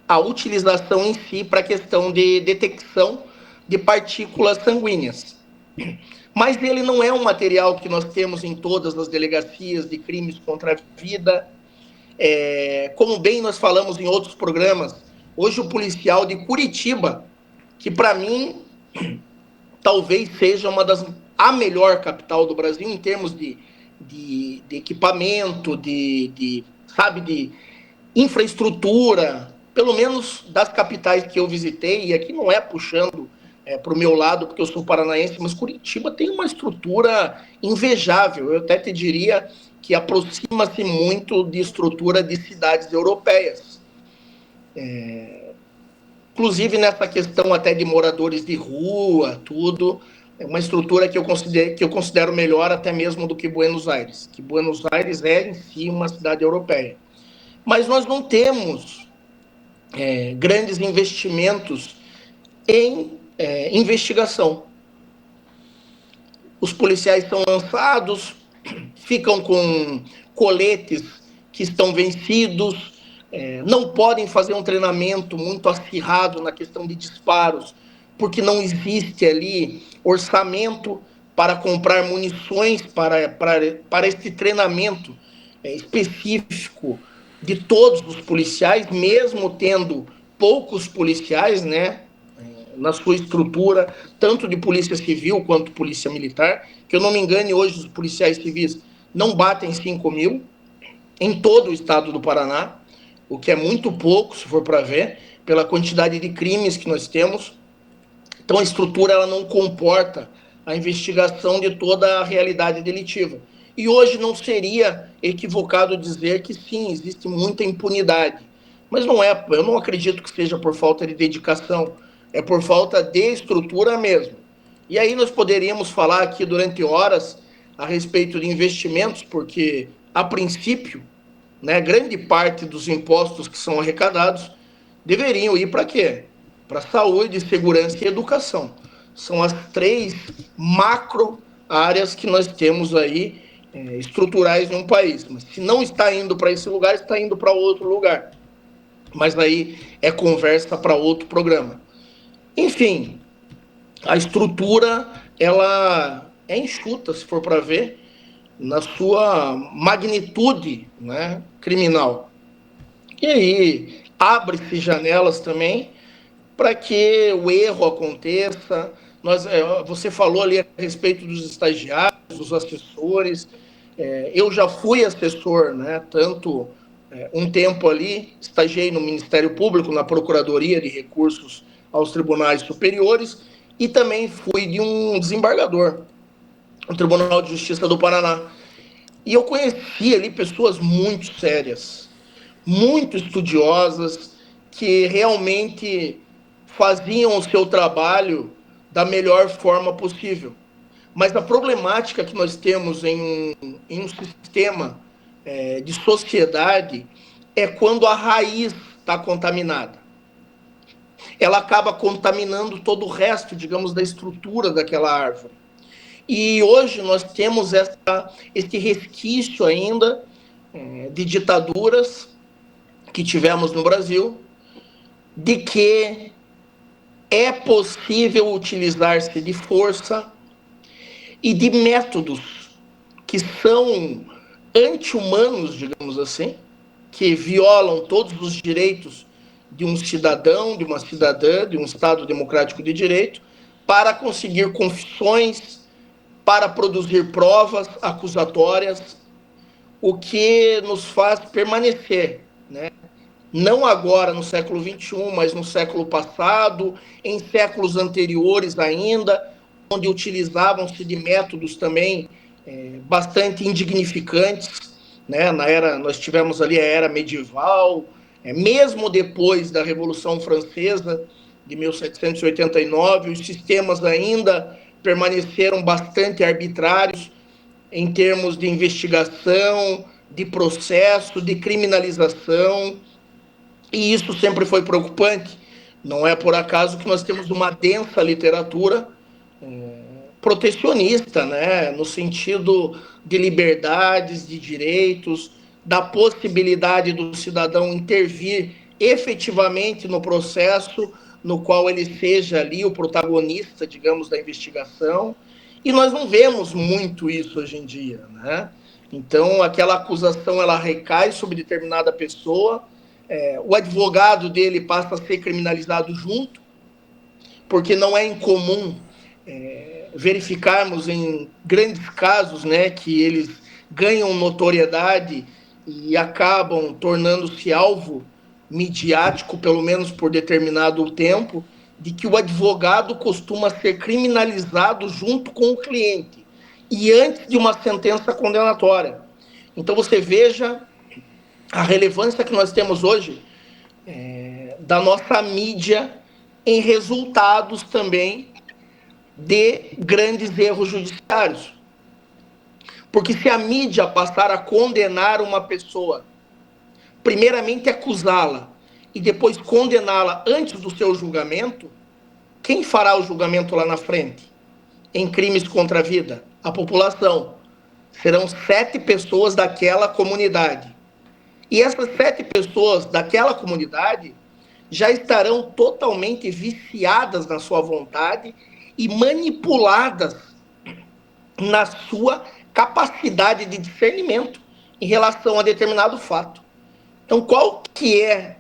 a utilização em si para a questão de detecção de partículas sanguíneas. Mas ele não é um material que nós temos em todas as delegacias de crimes contra a vida. Como bem nós falamos em outros programas, hoje o policial de Curitiba, que para mim talvez seja a melhor capital do Brasil em termos de equipamento, de infraestrutura, pelo menos das capitais que eu visitei, e aqui não é puxando para o meu lado, porque eu sou paranaense, mas Curitiba tem uma estrutura invejável. Eu até te diria que aproxima-se muito de estrutura de cidades europeias. Inclusive nessa questão até de moradores de rua, tudo, é uma estrutura que eu considero melhor até mesmo do que Buenos Aires, que Buenos Aires é em si uma cidade europeia. Mas nós não temos grandes investimentos em investigação. Os policiais são lançados, ficam com coletes que estão vencidos, não podem fazer um treinamento muito acirrado na questão de disparos, porque não existe ali orçamento para comprar munições para esse treinamento específico de todos os policiais, mesmo tendo poucos policiais, né? na sua estrutura, tanto de polícia civil quanto polícia militar. Que eu não me engane, hoje os policiais civis não batem 5 mil em todo o estado do Paraná, o que é muito pouco, se for para ver, pela quantidade de crimes que nós temos. Então a estrutura ela não comporta a investigação de toda a realidade delitiva. E hoje não seria equivocado dizer que sim, existe muita impunidade. Mas não é, eu não acredito que seja por falta de dedicação, é por falta de estrutura mesmo. E aí nós poderíamos falar aqui durante horas a respeito de investimentos, porque, a princípio, né, grande parte dos impostos que são arrecadados deveriam ir para quê? Para saúde, segurança e educação. São as 3 macro áreas que nós temos aí estruturais em um país. Mas se não está indo para esse lugar, está indo para outro lugar. Mas aí é conversa para outro programa. Enfim, a estrutura ela é enxuta, se for para ver, na sua magnitude, né, criminal. E aí abre-se janelas também para que o erro aconteça. Você falou ali a respeito dos estagiários, dos assessores. Eu já fui assessor, né, tanto um tempo ali, estagiei no Ministério Público, na Procuradoria de Recursos aos Tribunais Superiores, e também fui de um desembargador, no Tribunal de Justiça do Paraná. E eu conheci ali pessoas muito sérias, muito estudiosas, que realmente faziam o seu trabalho da melhor forma possível. Mas a problemática que nós temos em um sistema de sociedade é quando a raiz está contaminada. Ela acaba contaminando todo o resto, digamos, da estrutura daquela árvore. E hoje nós temos esse resquício ainda de ditaduras que tivemos no Brasil, de que é possível utilizar-se de força e de métodos que são anti-humanos, digamos assim, que violam todos os direitos de um cidadão, de uma cidadã, de um Estado democrático de direito, para conseguir confissões, para produzir provas acusatórias, o que nos faz permanecer, né? Não agora no século XXI, mas no século passado, em séculos anteriores ainda, onde utilizavam-se de métodos também bastante indignificantes, né? Nós tivemos ali a era medieval, mesmo depois da Revolução Francesa de 1789, os sistemas ainda permaneceram bastante arbitrários em termos de investigação, de processo, de criminalização, e isso sempre foi preocupante. Não é por acaso que nós temos uma densa literatura protecionista, né, no sentido de liberdades, de direitos, da possibilidade do cidadão intervir efetivamente no processo no qual ele seja ali o protagonista, digamos, da investigação. E nós não vemos muito isso hoje em dia, né? Então, aquela acusação ela recai sobre determinada pessoa, o advogado dele passa a ser criminalizado junto, porque não é incomum verificarmos em grandes casos, né, que eles ganham notoriedade e acabam tornando-se alvo midiático, pelo menos por determinado tempo, de que o advogado costuma ser criminalizado junto com o cliente e antes de uma sentença condenatória. Então você veja a relevância que nós temos hoje da nossa mídia em resultados também de grandes erros judiciários. Porque se a mídia passar a condenar uma pessoa, primeiramente acusá-la e depois condená-la antes do seu julgamento, quem fará o julgamento lá na frente? Em crimes contra a vida? A população. Serão 7 pessoas daquela comunidade. E essas 7 pessoas daquela comunidade já estarão totalmente viciadas na sua vontade e manipuladas na sua capacidade de discernimento em relação a determinado fato. Então, qual que é,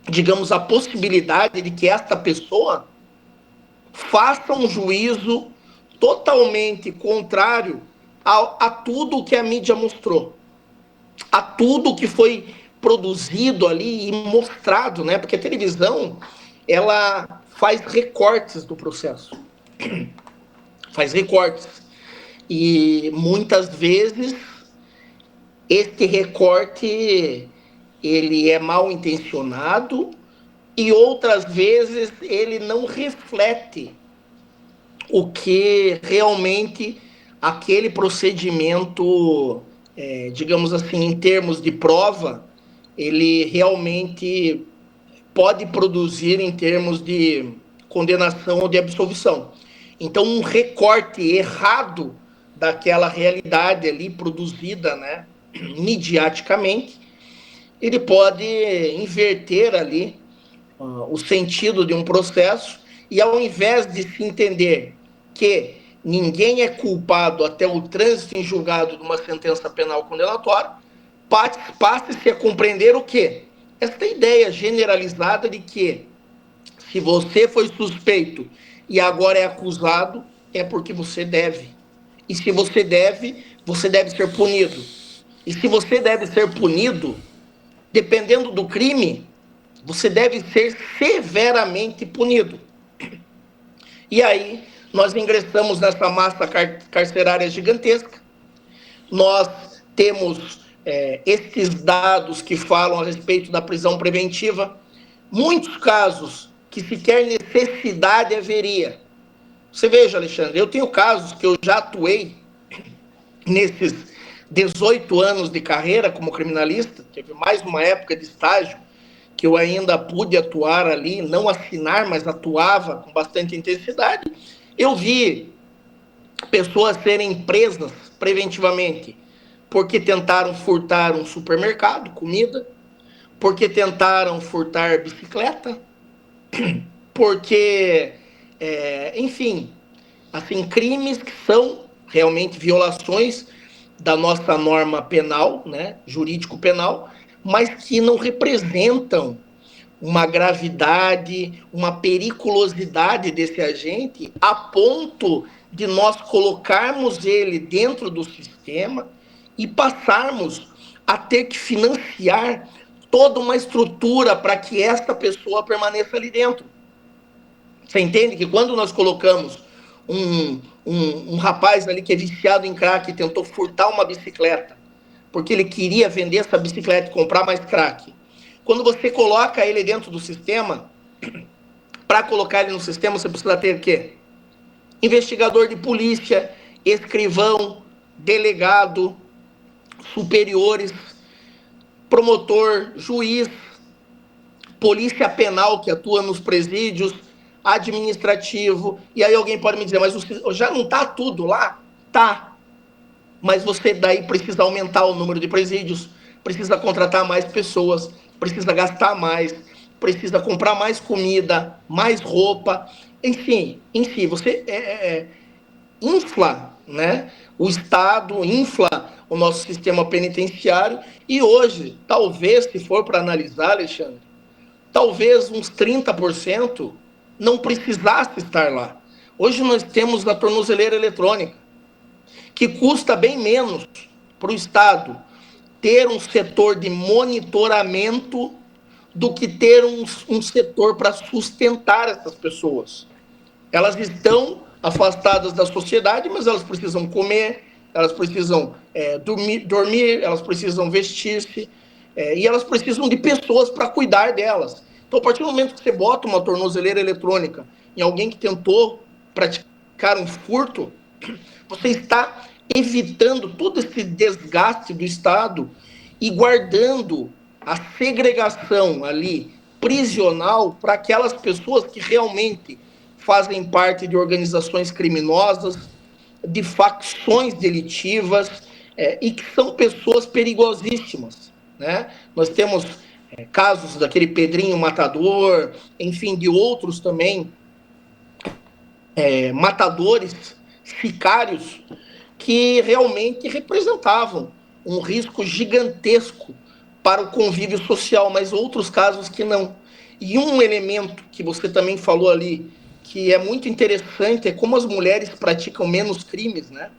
digamos, a possibilidade de que esta pessoa faça um juízo totalmente contrário a tudo que a mídia mostrou, a tudo que foi produzido ali e mostrado, né? Porque a televisão, ela faz recortes do processo, faz recortes. E muitas vezes este recorte ele é mal intencionado e outras vezes ele não reflete o que realmente aquele procedimento, digamos assim, em termos de prova, ele realmente pode produzir em termos de condenação ou de absolvição. Então, um recorte errado daquela realidade ali produzida, né, midiaticamente, ele pode inverter ali o sentido de um processo e, ao invés de se entender que ninguém é culpado até o trânsito em julgado de uma sentença penal condenatória, passe-se a compreender o quê? Esta ideia generalizada de que se você foi suspeito e agora é acusado, é porque você deve. E se você deve ser punido. E se você deve ser punido, dependendo do crime, você deve ser severamente punido. E aí, nós ingressamos nessa massa carcerária gigantesca. Nós temos esses dados que falam a respeito da prisão preventiva. Muitos casos que sequer necessidade haveria. Você veja, Alexandre, eu tenho casos que eu já atuei nesses 18 anos de carreira como criminalista. Teve mais uma época de estágio que eu ainda pude atuar ali, não assinar, mas atuava com bastante intensidade. Eu vi pessoas serem presas preventivamente porque tentaram furtar um supermercado, comida, porque tentaram furtar bicicleta, porque, enfim, assim, crimes que são realmente violações da nossa norma penal, né, jurídico-penal, mas que não representam uma gravidade, uma periculosidade desse agente a ponto de nós colocarmos ele dentro do sistema e passarmos a ter que financiar toda uma estrutura para que esta pessoa permaneça ali dentro. Você entende que quando nós colocamos um rapaz ali que é viciado em crack e tentou furtar uma bicicleta, porque ele queria vender essa bicicleta e comprar mais crack, quando você coloca ele dentro do sistema, para colocar ele no sistema, você precisa ter o quê? Investigador de polícia, escrivão, delegado, superiores, promotor, juiz, polícia penal que atua nos presídios, administrativo. E aí alguém pode me dizer, mas já não está tudo lá? Tá. Mas você daí precisa aumentar o número de presídios, precisa contratar mais pessoas, precisa gastar mais, precisa comprar mais comida, mais roupa, enfim, você infla, né? O Estado infla o nosso sistema penitenciário e hoje, talvez, se for para analisar, Alexandre, talvez uns 30% não precisasse estar lá. Hoje nós temos a tornozeleira eletrônica, que custa bem menos para o Estado ter um setor de monitoramento do que ter um setor para sustentar essas pessoas. Elas estão afastadas da sociedade, mas elas precisam comer, elas precisam dormir, elas precisam vestir-se, e elas precisam de pessoas para cuidar delas. Então, a partir do momento que você bota uma tornozeleira eletrônica em alguém que tentou praticar um furto, você está evitando todo esse desgaste do Estado e guardando a segregação ali prisional para aquelas pessoas que realmente fazem parte de organizações criminosas, de facções delitivas, e que são pessoas perigosíssimas, né? Nós temos casos daquele Pedrinho Matador, enfim, de outros também, matadores, sicários, que realmente representavam um risco gigantesco para o convívio social, mas outros casos que não. E um elemento que você também falou ali, que é muito interessante é como as mulheres praticam menos crimes, né?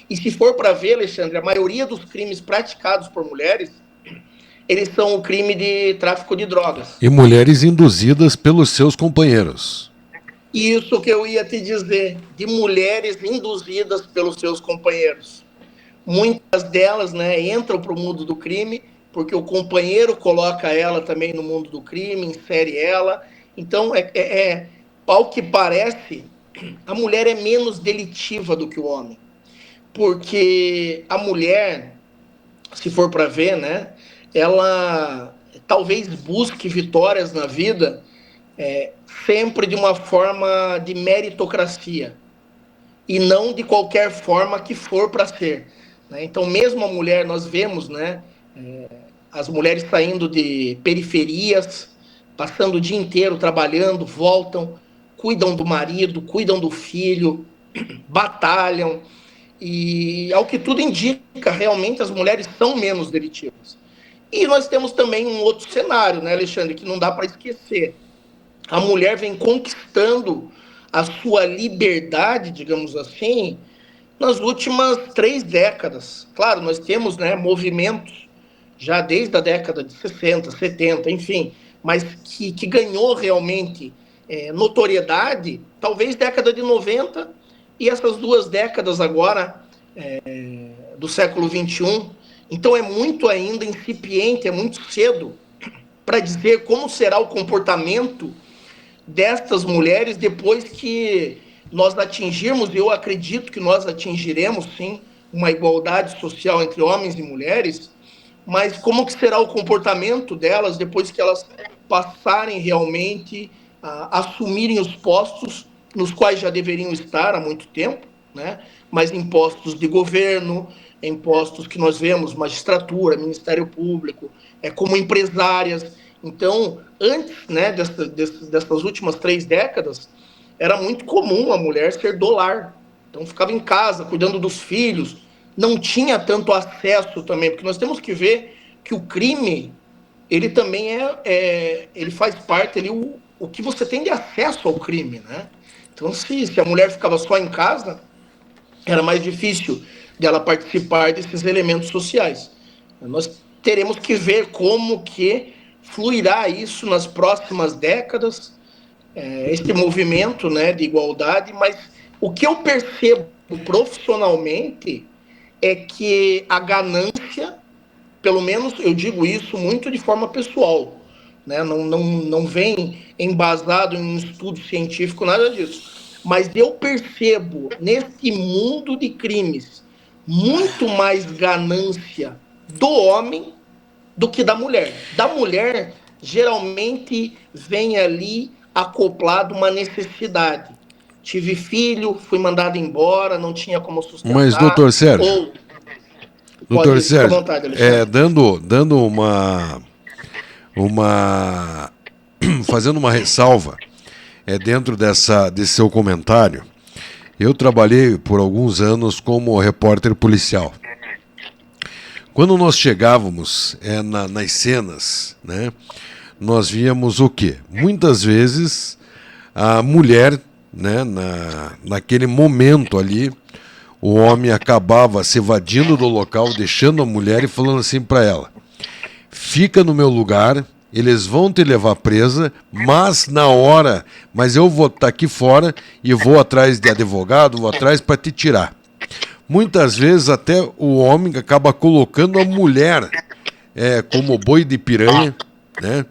E se for para ver, Alexandre, a maioria dos crimes praticados por mulheres, eles são o crime de tráfico de drogas. E mulheres induzidas pelos seus companheiros. Isso que eu ia te dizer, de mulheres induzidas pelos seus companheiros. Muitas delas, né, entram para o mundo do crime, porque o companheiro coloca ela também no mundo do crime, insere ela. Então, ao que parece, a mulher é menos delitiva do que o homem. Porque a mulher, se for para ver, né, ela talvez busque vitórias na vida sempre de uma forma de meritocracia e não de qualquer forma que for para ser, né? Então, mesmo a mulher, nós vemos, né, as mulheres saindo de periferias, passando o dia inteiro trabalhando, voltam, cuidam do marido, cuidam do filho, batalham, e ao que tudo indica, realmente as mulheres são menos delitivas. E nós temos também um outro cenário, né, Alexandre, que não dá para esquecer. A mulher vem conquistando a sua liberdade, digamos assim, nas últimas 3 décadas. Claro, nós temos, né, movimentos já desde a década de 60, 70, enfim, mas que ganhou realmente notoriedade, talvez década de 90 e essas 2 décadas agora do século XXI. Então é muito ainda incipiente, é muito cedo para dizer como será o comportamento destas mulheres depois que nós atingirmos, eu acredito que nós atingiremos sim uma igualdade social entre homens e mulheres, mas como que será o comportamento delas depois que elas passarem realmente a assumirem os postos nos quais já deveriam estar há muito tempo, né? Mas em postos de governo, em postos que nós vemos, magistratura, Ministério Público, como empresárias. Então, antes, né, dessas últimas 3 décadas, era muito comum a mulher ser do lar. Então, ficava em casa, cuidando dos filhos, não tinha tanto acesso também, porque nós temos que ver que o crime, ele também ele faz parte, o que você tem de acesso ao crime, né? Então, se a mulher ficava só em casa, era mais difícil dela participar desses elementos sociais. Nós teremos que ver como que fluirá isso nas próximas décadas, esse movimento, né, de igualdade, mas o que eu percebo profissionalmente é que a ganância, pelo menos eu digo isso muito de forma pessoal, né, não vem embasado em um estudo científico, nada disso, mas eu percebo nesse mundo de crimes muito mais ganância do homem do que da mulher. Da mulher, geralmente, vem ali acoplado uma necessidade. Tive filho, fui mandado embora, não tinha como sustentar. Mas, doutor Sérgio, doutor Sérgio, vontade, dando fazendo uma ressalva dentro desse seu comentário, eu trabalhei por alguns anos como repórter policial. Quando nós chegávamos nas cenas, né, nós víamos o quê? Muitas vezes a mulher, né, naquele momento ali, o homem acabava se evadindo do local, deixando a mulher e falando assim para ela: fica no meu lugar, eles vão te levar presa, mas eu vou estar aqui fora e vou atrás de advogado, vou atrás para te tirar. Muitas vezes até o homem acaba colocando a mulher como boi de piranha, né,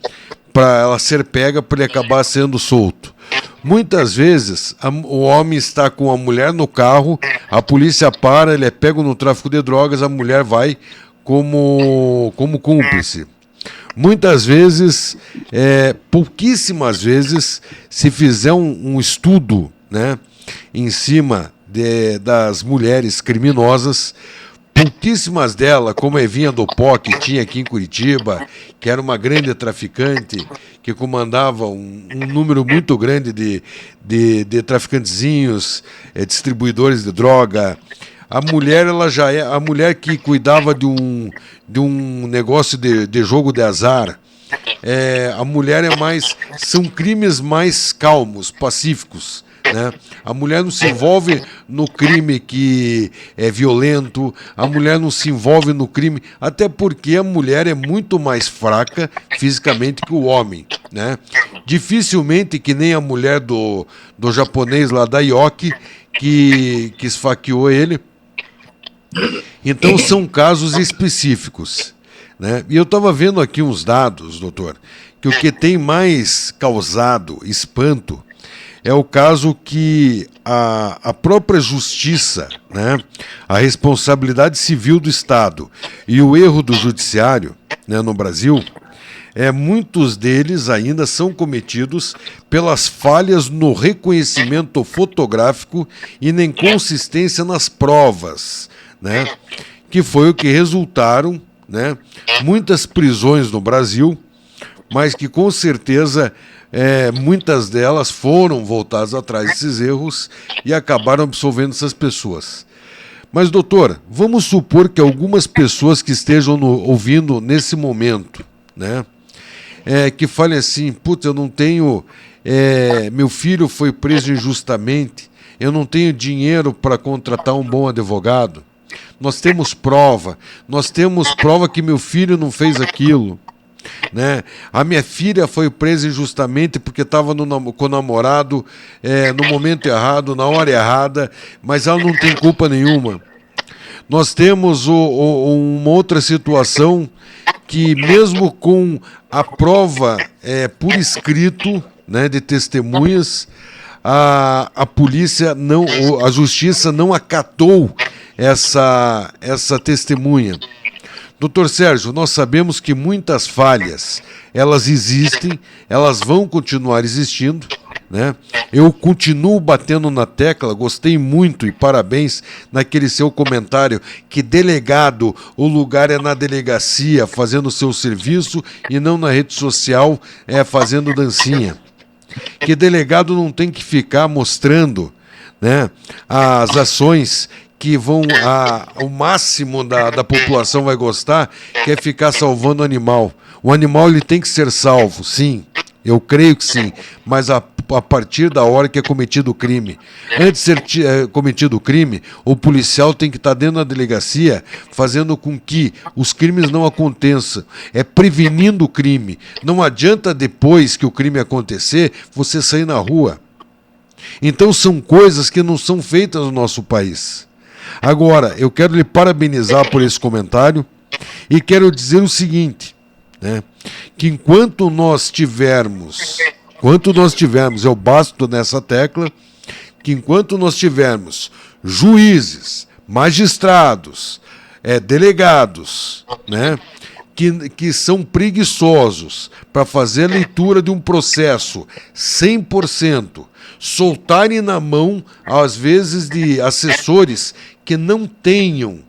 para ela ser pega, para ele acabar sendo solto. Muitas vezes o homem está com a mulher no carro, a polícia para, ele é pego no tráfico de drogas, a mulher vai como cúmplice. Muitas vezes, pouquíssimas vezes, se fizer um estudo, né, em cima das mulheres criminosas, pouquíssimas delas, como a Evinha do Pó, que tinha aqui em Curitiba, que era uma grande traficante, que comandava um número muito grande de traficantezinhos, distribuidores de droga. A mulher, ela já é a mulher que cuidava de um negócio de jogo de azar. A mulher são crimes mais calmos, pacíficos, né? A mulher não se envolve no crime que é violento, a mulher não se envolve no crime, até porque a mulher é muito mais fraca fisicamente que o homem, né? Dificilmente que nem a mulher do japonês lá da Yoki, que esfaqueou ele. Então são casos específicos, né? E eu estava vendo aqui uns dados, doutor, que o que tem mais causado espanto é o caso que a própria justiça, né, a responsabilidade civil do Estado e o erro do judiciário, né, no Brasil, muitos deles ainda são cometidos pelas falhas no reconhecimento fotográfico e na inconsistência nas provas, né, que foi o que resultaram, né, muitas prisões no Brasil, mas que com certeza muitas delas foram voltadas atrás desses erros e acabaram absolvendo essas pessoas. Mas, doutor, vamos supor que algumas pessoas que estejam ouvindo nesse momento, né, que falem assim, putz, eu não tenho, meu filho foi preso injustamente, eu não tenho dinheiro para contratar um bom advogado, nós temos prova que meu filho não fez aquilo, né? A minha filha foi presa injustamente porque estava com o namorado no momento errado, na hora errada, mas ela não tem culpa nenhuma. Nós temos uma outra situação que mesmo com a prova por escrito, né, de testemunhas, a polícia não, a justiça não acatou essa testemunha. Doutor Sérgio, nós sabemos que muitas falhas, elas existem, elas vão continuar existindo, né? Eu continuo batendo na tecla, gostei muito e parabéns naquele seu comentário que delegado, o lugar é na delegacia fazendo o seu serviço e não na rede social fazendo dancinha. Que delegado não tem que ficar mostrando, né, as ações que vão o máximo da população vai gostar, que é ficar salvando o animal. O animal ele tem que ser salvo, sim, eu creio que sim, mas a partir da hora que é cometido o crime. Antes de ser cometido o crime, o policial tem que estar dentro da delegacia fazendo com que os crimes não aconteçam, prevenindo o crime. Não adianta depois que o crime acontecer, você sair na rua. Então são coisas que não são feitas no nosso país. Agora, eu quero lhe parabenizar por esse comentário e quero dizer o seguinte, né, que enquanto nós tivermos, eu basto nessa tecla, que enquanto nós tivermos juízes, magistrados, delegados, né, que são preguiçosos para fazer a leitura de um processo 100%, soltarem na mão, às vezes, de assessores que não tenham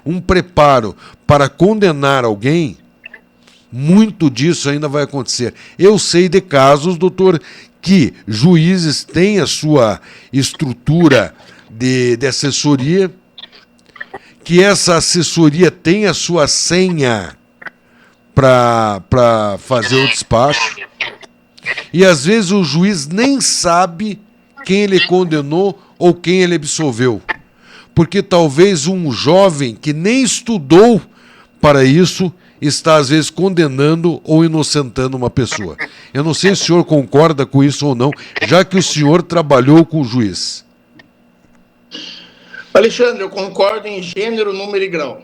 um preparo para condenar alguém, muito disso ainda vai acontecer. Eu sei de casos, doutor, que juízes têm a sua estrutura de assessoria, que essa assessoria tem a sua senha para fazer o despacho, e às vezes o juiz nem sabe quem ele condenou ou quem ele absolveu, porque talvez um jovem que nem estudou para isso está às vezes condenando ou inocentando uma pessoa. Eu não sei se o senhor concorda com isso ou não, já que o senhor trabalhou com o juiz. Alexandre, eu concordo em gênero, número e grau.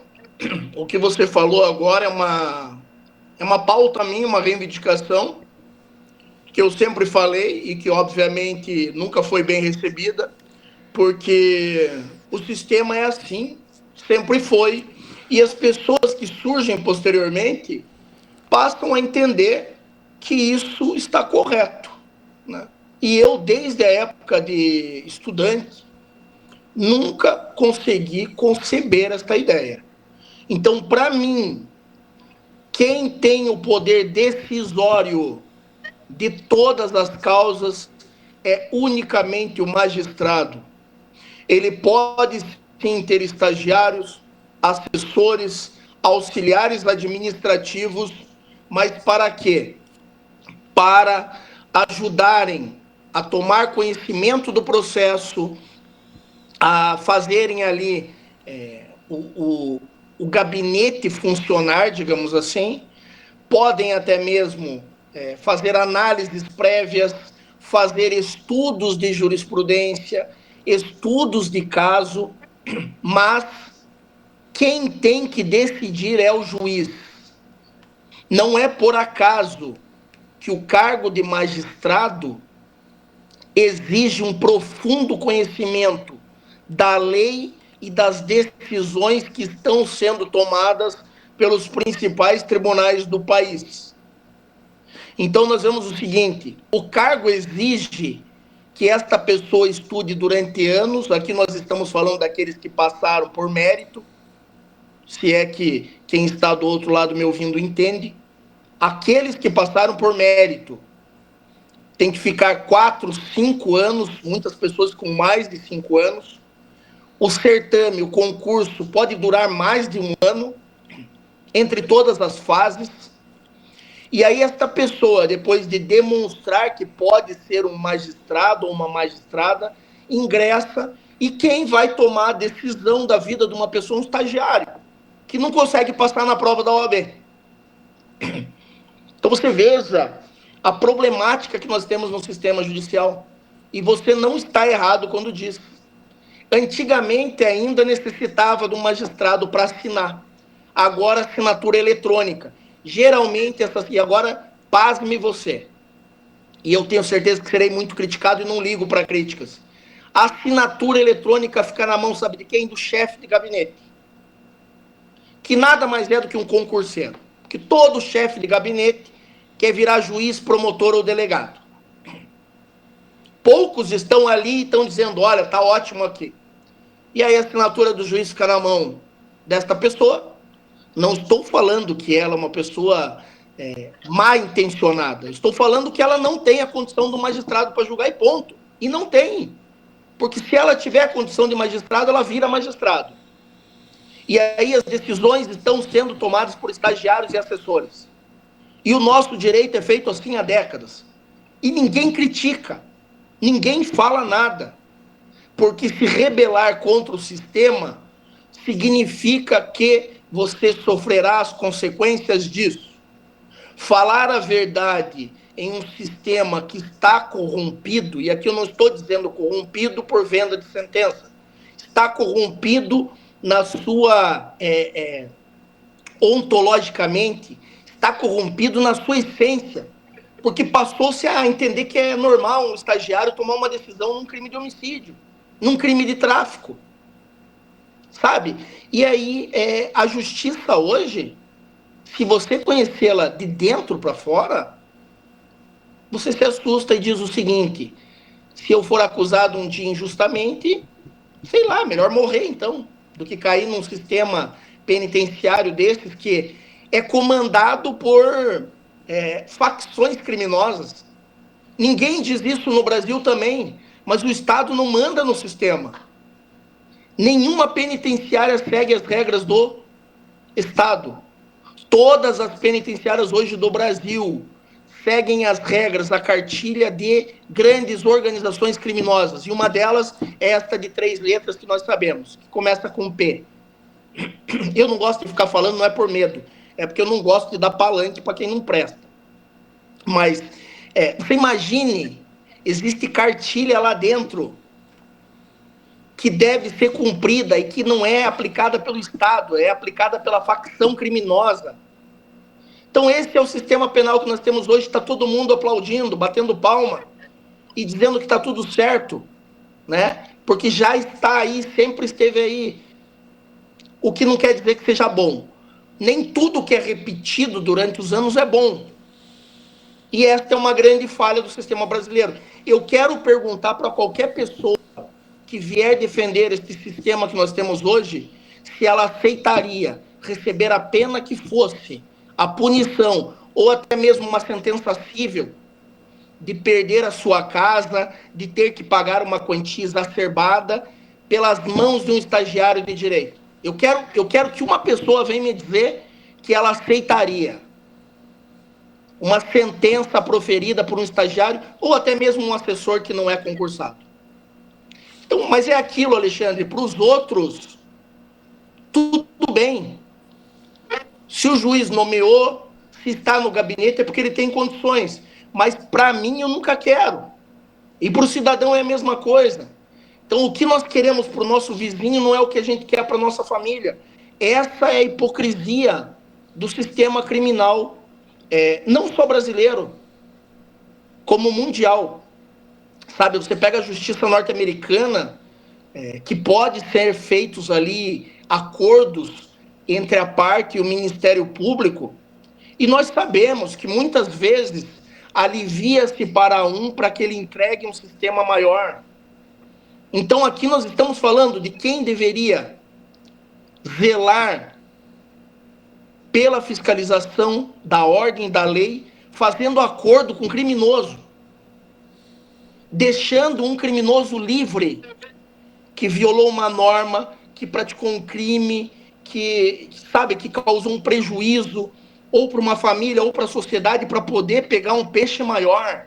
O que você falou agora é uma pauta minha, uma reivindicação que eu sempre falei e que, obviamente, nunca foi bem recebida, porque o sistema é assim, sempre foi, e as pessoas que surgem posteriormente passam a entender que isso está correto, né? E eu, desde a época de estudante, nunca consegui conceber esta ideia. Então, para mim, quem tem o poder decisório de todas as causas é unicamente o magistrado. Ele pode sim ter estagiários, assessores, auxiliares administrativos, mas para quê? Para ajudarem a tomar conhecimento do processo, a fazerem ali o gabinete funcionar, digamos assim, podem até mesmo fazer análises prévias, fazer estudos de jurisprudência, estudos de caso, mas quem tem que decidir é o juiz. Não é por acaso que o cargo de magistrado exige um profundo conhecimento da lei e das decisões que estão sendo tomadas pelos principais tribunais do país. Então, nós vemos o seguinte: o cargo exige que esta pessoa estude durante anos. Aqui nós estamos falando daqueles que passaram por mérito, se é que quem está do outro lado me ouvindo entende. Aqueles que passaram por mérito tem que ficar 4, 5 anos, muitas pessoas com mais de 5 anos. O certame, o concurso, pode durar mais de um ano, entre todas as fases. E aí esta pessoa, depois de demonstrar que pode ser um magistrado ou uma magistrada, ingressa, e quem vai tomar a decisão da vida de uma pessoa? Um estagiário, que não consegue passar na prova da OAB. Então você veja a problemática que nós temos no sistema judicial. E você não está errado quando diz. Antigamente ainda necessitava de um magistrado para assinar. Agora assinatura eletrônica. Geralmente, e agora, pasme você. E eu tenho certeza que serei muito criticado e não ligo para críticas. A assinatura eletrônica fica na mão, sabe de quem? Do chefe de gabinete. Que nada mais é do que um concurseiro. Que todo chefe de gabinete quer virar juiz, promotor ou delegado. Poucos estão ali e estão dizendo, olha, tá ótimo aqui. E aí a assinatura do juiz fica na mão desta pessoa. Não estou falando que ela é uma pessoa mal intencionada. Estou falando que ela não tem a condição do magistrado para julgar e ponto. E não tem. Porque se ela tiver a condição de magistrado, ela vira magistrado. E aí as decisões estão sendo tomadas por estagiários e assessores. E o nosso direito é feito assim há décadas. E ninguém critica. Ninguém fala nada. Porque se rebelar contra o sistema significa que você sofrerá as consequências disso. Falar a verdade em um sistema que está corrompido, e aqui eu não estou dizendo corrompido por venda de sentença, está corrompido na sua, ontologicamente, está corrompido na sua essência, porque passou-se a entender que é normal um estagiário tomar uma decisão num crime de homicídio, num crime de tráfico, sabe? E aí, a justiça hoje, se você conhecê-la de dentro para fora, você se assusta e diz o seguinte: se eu for acusado um dia injustamente, sei lá, melhor morrer então, do que cair num sistema penitenciário desses que é comandado por facções criminosas. Ninguém diz isso no Brasil também, mas o Estado não manda no sistema. Nenhuma penitenciária segue as regras do Estado. Todas as penitenciárias hoje do Brasil seguem as regras, a cartilha de grandes organizações criminosas. E uma delas é esta de 3 letras que nós sabemos, que começa com P. Eu não gosto de ficar falando, não é por medo, é porque eu não gosto de dar palanque para quem não presta. Mas você imagine, existe cartilha lá dentro que deve ser cumprida e que não é aplicada pelo Estado, é aplicada pela facção criminosa. Então esse é o sistema penal que nós temos hoje, está todo mundo aplaudindo, batendo palma e dizendo que está tudo certo, né? Porque já está aí, sempre esteve aí. O que não quer dizer que seja bom. Nem tudo que é repetido durante os anos é bom. E esta é uma grande falha do sistema brasileiro. Eu quero perguntar para qualquer pessoa que vier defender este sistema que nós temos hoje, se ela aceitaria receber a pena que fosse, a punição, ou até mesmo uma sentença cível, de perder a sua casa, de ter que pagar uma quantia exacerbada pelas mãos de um estagiário de direito. Eu quero que uma pessoa venha me dizer que ela aceitaria. uma sentença proferida por um estagiário ou até mesmo um assessor que não é concursado. Então, mas é aquilo, Alexandre, para os outros, tudo bem. Se o juiz nomeou, se está no gabinete, é porque ele tem condições. Mas para mim, eu nunca quero. E para o cidadão é a mesma coisa. Então, o que nós queremos para o nosso vizinho não é o que a gente quer para a nossa família. Essa é a hipocrisia do sistema criminal, não só brasileiro, como mundial. Sabe, você pega a justiça norte-americana, que pode ser feitos ali acordos entre a parte e o Ministério Público, e nós sabemos que muitas vezes alivia-se para um para que ele entregue um sistema maior. Então aqui nós estamos falando de quem deveria zelar pela fiscalização da ordem e da lei, fazendo acordo com o criminoso, deixando um criminoso livre, que violou uma norma, que praticou um crime, que causou um prejuízo, ou para uma família, ou para a sociedade, para poder pegar um peixe maior.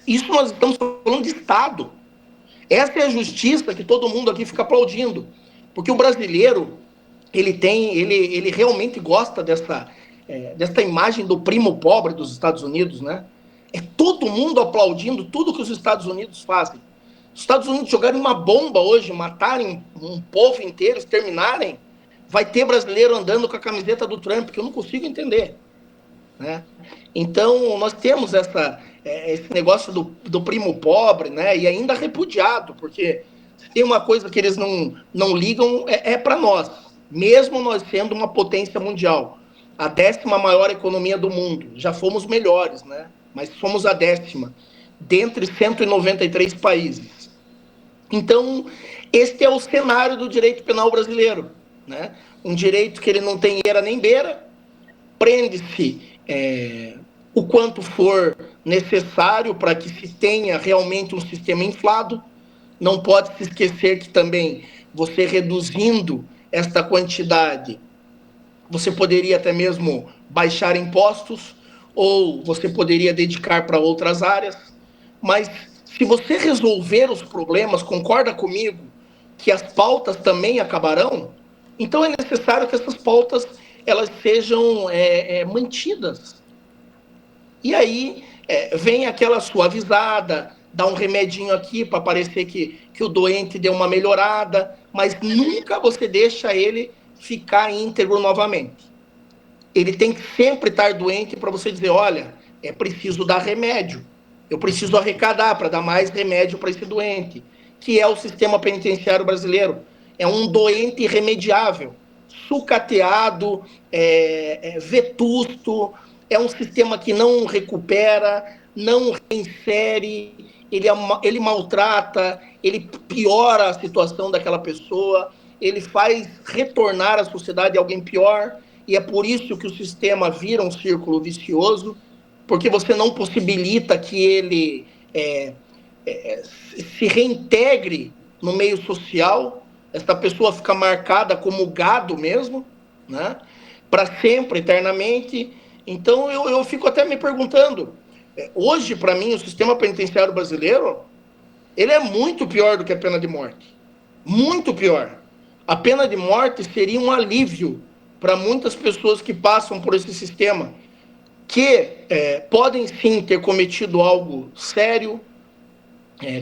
Isso nós estamos falando de Estado. Essa é a justiça que todo mundo aqui fica aplaudindo. Porque o brasileiro, ele realmente gosta dessa imagem do primo pobre dos Estados Unidos, né? É todo mundo aplaudindo tudo que os Estados Unidos fazem. Os Estados Unidos jogarem uma bomba hoje, matarem um povo inteiro, exterminarem, vai ter brasileiro andando com a camiseta do Trump, que eu não consigo entender, né? Então, nós temos esse negócio do primo pobre, né? E ainda repudiado, porque se tem uma coisa que eles não ligam, para nós, mesmo nós sendo uma potência mundial, a 10ª maior economia do mundo, já fomos melhores, né? Mas somos a 10ª, dentre 193 países. Então, este é o cenário do direito penal brasileiro, né? Um direito que ele não tem eira nem beira, prende-se o quanto for necessário para que se tenha realmente um sistema inflado. Não pode se esquecer que também você reduzindo esta quantidade, você poderia até mesmo baixar impostos, ou você poderia dedicar para outras áreas. Mas se você resolver os problemas, concorda comigo que as pautas também acabarão? Então é necessário que essas pautas elas sejam mantidas. E aí vem aquela suavizada, dá um remedinho aqui para parecer que o doente deu uma melhorada, mas nunca você deixa ele ficar íntegro novamente. Ele tem que sempre estar doente para você dizer, olha, é preciso dar remédio, eu preciso arrecadar para dar mais remédio para esse doente, que é o sistema penitenciário brasileiro. É um doente irremediável, sucateado, vetusto, é um sistema que não recupera, não reinsere, ele maltrata, ele piora a situação daquela pessoa, ele faz retornar à sociedade alguém pior, e é por isso que o sistema vira um círculo vicioso, porque você não possibilita que ele se reintegre no meio social. Esta pessoa fica marcada como gado mesmo, né? Para sempre, eternamente. Então eu fico até me perguntando, hoje para mim o sistema penitenciário brasileiro, ele é muito pior do que a pena de morte, muito pior. A pena de morte seria um alívio para muitas pessoas que passam por esse sistema, que podem sim ter cometido algo sério,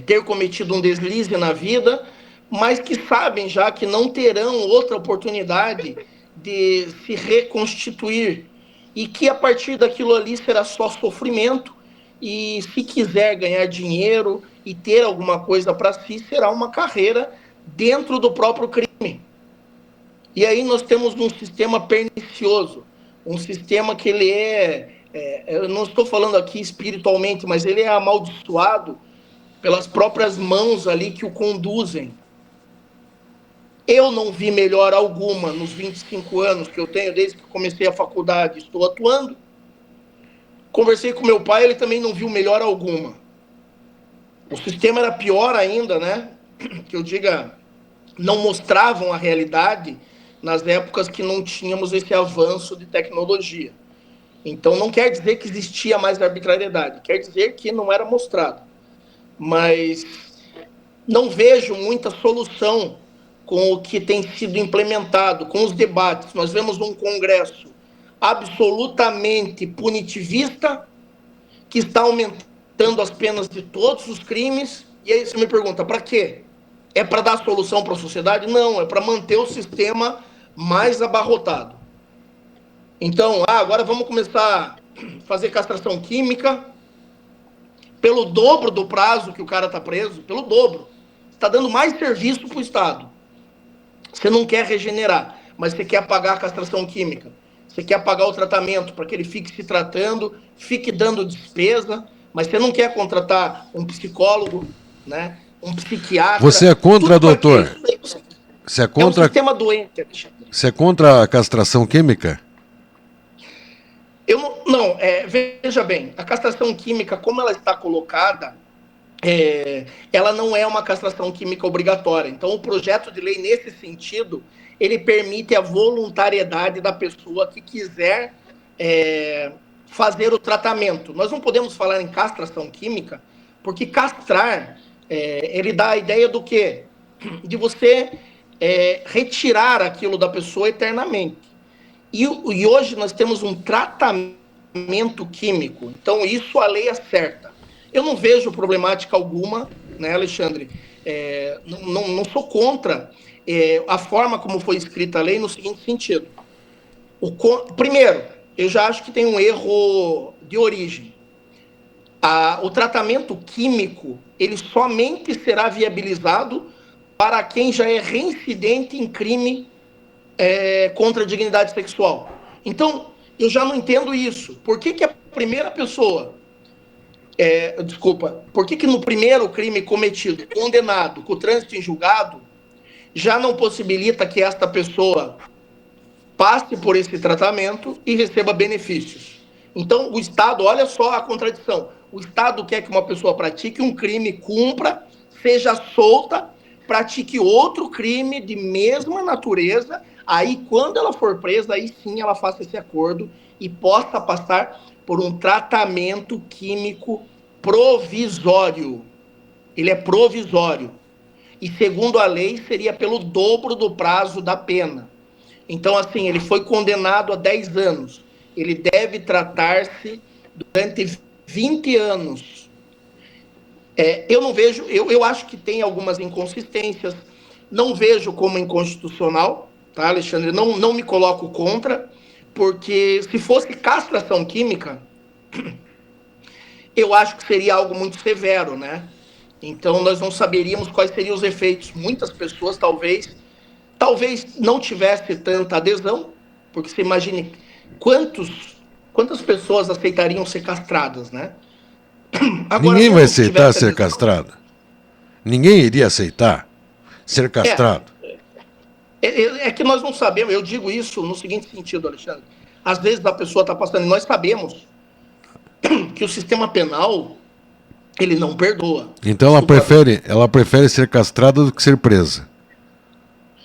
ter cometido um deslize na vida, mas que sabem já que não terão outra oportunidade de se reconstituir, e que a partir daquilo ali será só sofrimento, e se quiser ganhar dinheiro e ter alguma coisa para si, será uma carreira dentro do próprio crime. E aí nós temos um sistema pernicioso, um sistema que ele eu não estou falando aqui espiritualmente, mas ele é amaldiçoado pelas próprias mãos ali que o conduzem. Eu não vi melhora alguma nos 25 anos que eu tenho, desde que comecei a faculdade, estou atuando. Conversei com meu pai, ele também não viu melhora alguma. O sistema era pior ainda, né? Que eu diga, não mostravam a realidade nas épocas que não tínhamos esse avanço de tecnologia. Então não quer dizer que existia mais arbitrariedade, quer dizer que não era mostrado. Mas não vejo muita solução com o que tem sido implementado, com os debates. Nós vemos um Congresso absolutamente punitivista, que está aumentando as penas de todos os crimes, e aí você me pergunta, para quê? É para dar solução para a sociedade? Não, é para manter o sistema mais abarrotado. Então, agora vamos começar a fazer castração química pelo dobro do prazo que o cara está preso, pelo dobro. Está dando mais serviço para o Estado. Você não quer regenerar, mas você quer pagar a castração química. Você quer pagar o tratamento para que ele fique se tratando, fique dando despesa, mas você não quer contratar um psicólogo, né? Um psiquiatra. Você é contra, doutor? Você é contra... É um sistema doente, Alexandre. Você é contra a castração química? Eu não, veja bem, a castração química, como ela está colocada, ela não é uma castração química obrigatória. Então, o projeto de lei, nesse sentido, ele permite a voluntariedade da pessoa que quiser fazer o tratamento. Nós não podemos falar em castração química, porque castrar, ele dá a ideia do quê? De você retirar aquilo da pessoa eternamente. E hoje nós temos um tratamento químico. Então, isso a lei acerta. Eu não vejo problemática alguma, né, Alexandre? Não sou contra a forma como foi escrita a lei no seguinte sentido. Primeiro, eu já acho que tem um erro de origem. O tratamento químico, ele somente será viabilizado para quem já é reincidente em crime contra a dignidade sexual. Então, eu já não entendo isso. Por que a primeira pessoa... por que no primeiro crime cometido, condenado, com o trânsito em julgado, já não possibilita que esta pessoa passe por esse tratamento e receba benefícios? Então, o Estado, olha só a contradição, o Estado quer que uma pessoa pratique um crime, cumpra, seja solta, pratique outro crime de mesma natureza, aí quando ela for presa, aí sim ela faça esse acordo e possa passar por um tratamento químico provisório. Ele é provisório. E segundo a lei, seria pelo dobro do prazo da pena. Então, assim, ele foi condenado a 10 anos. Ele deve tratar-se durante 20 anos. Eu não vejo... Eu acho que tem algumas inconsistências. Não vejo como inconstitucional, tá, Alexandre? Não me coloco contra, porque se fosse castração química, eu acho que seria algo muito severo, né? Então, nós não saberíamos quais seriam os efeitos. Muitas pessoas, talvez não tivesse tanta adesão, porque você imagine quantas pessoas aceitariam ser castradas, né? Agora, ninguém vai aceitar ser castrado. Ninguém iria aceitar ser castrado. É que nós não sabemos. Eu digo isso no seguinte sentido, Alexandre. Às vezes a pessoa está passando, e nós sabemos que o sistema penal, ele não perdoa. Então ela prefere ser castrada do que ser presa.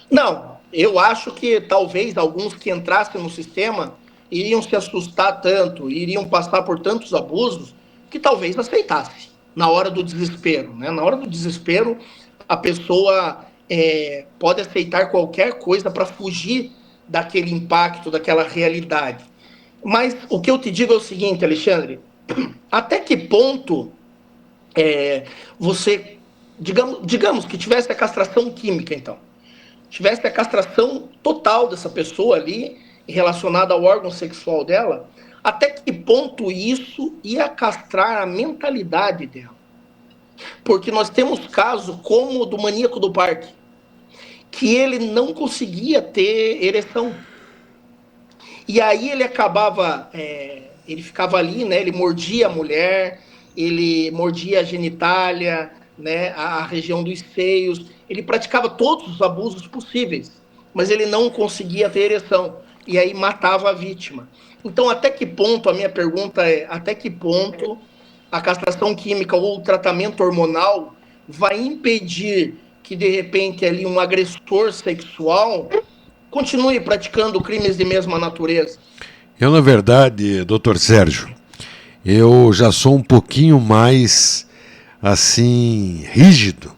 Não, eu acho que talvez alguns que entrassem no sistema iriam se assustar tanto, iriam passar por tantos abusos, que talvez aceitasse na hora do desespero, né? Na hora do desespero, a pessoa pode aceitar qualquer coisa para fugir daquele impacto, daquela realidade. Mas o que eu te digo é o seguinte, Alexandre, até que ponto você, digamos que tivesse a castração química, então, tivesse a castração total dessa pessoa ali, relacionada ao órgão sexual dela, até que ponto isso ia castrar a mentalidade dela? Porque nós temos casos como o do maníaco do parque, que ele não conseguia ter ereção. E aí ele acabava, ele ficava ali, né? Ele mordia a mulher, ele mordia a genitália, né? A região dos seios, ele praticava todos os abusos possíveis, mas ele não conseguia ter ereção, e aí matava a vítima. Então, até que ponto, a minha pergunta é, até que ponto a castração química ou o tratamento hormonal vai impedir que, de repente, ali um agressor sexual continue praticando crimes de mesma natureza? Eu, na verdade, doutor Sérgio, eu já sou um pouquinho mais, assim, rígido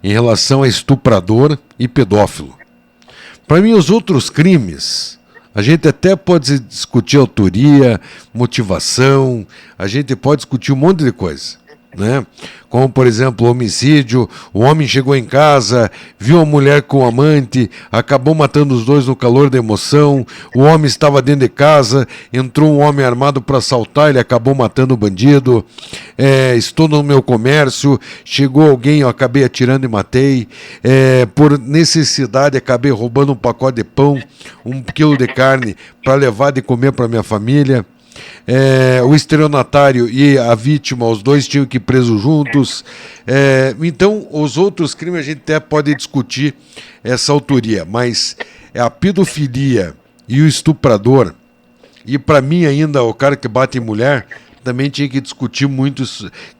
em relação a estuprador e pedófilo. Para mim, os outros crimes, a gente até pode discutir autoria, motivação, a gente pode discutir um monte de coisa, né? Como, por exemplo, homicídio, o homem chegou em casa, viu a mulher com o amante, acabou matando os dois no calor da emoção, o homem estava dentro de casa, entrou um homem armado para assaltar, ele acabou matando o bandido, estou no meu comércio, chegou alguém, eu acabei atirando e matei, por necessidade acabei roubando um pacote de pão, 1 quilo de carne para levar de comer para minha família. O estelionatário e a vítima, os dois tinham que ir presos juntos. Então, os outros crimes a gente até pode discutir essa autoria, mas a pedofilia e o estuprador, e para mim ainda o cara que bate em mulher, também tinha que discutir muito,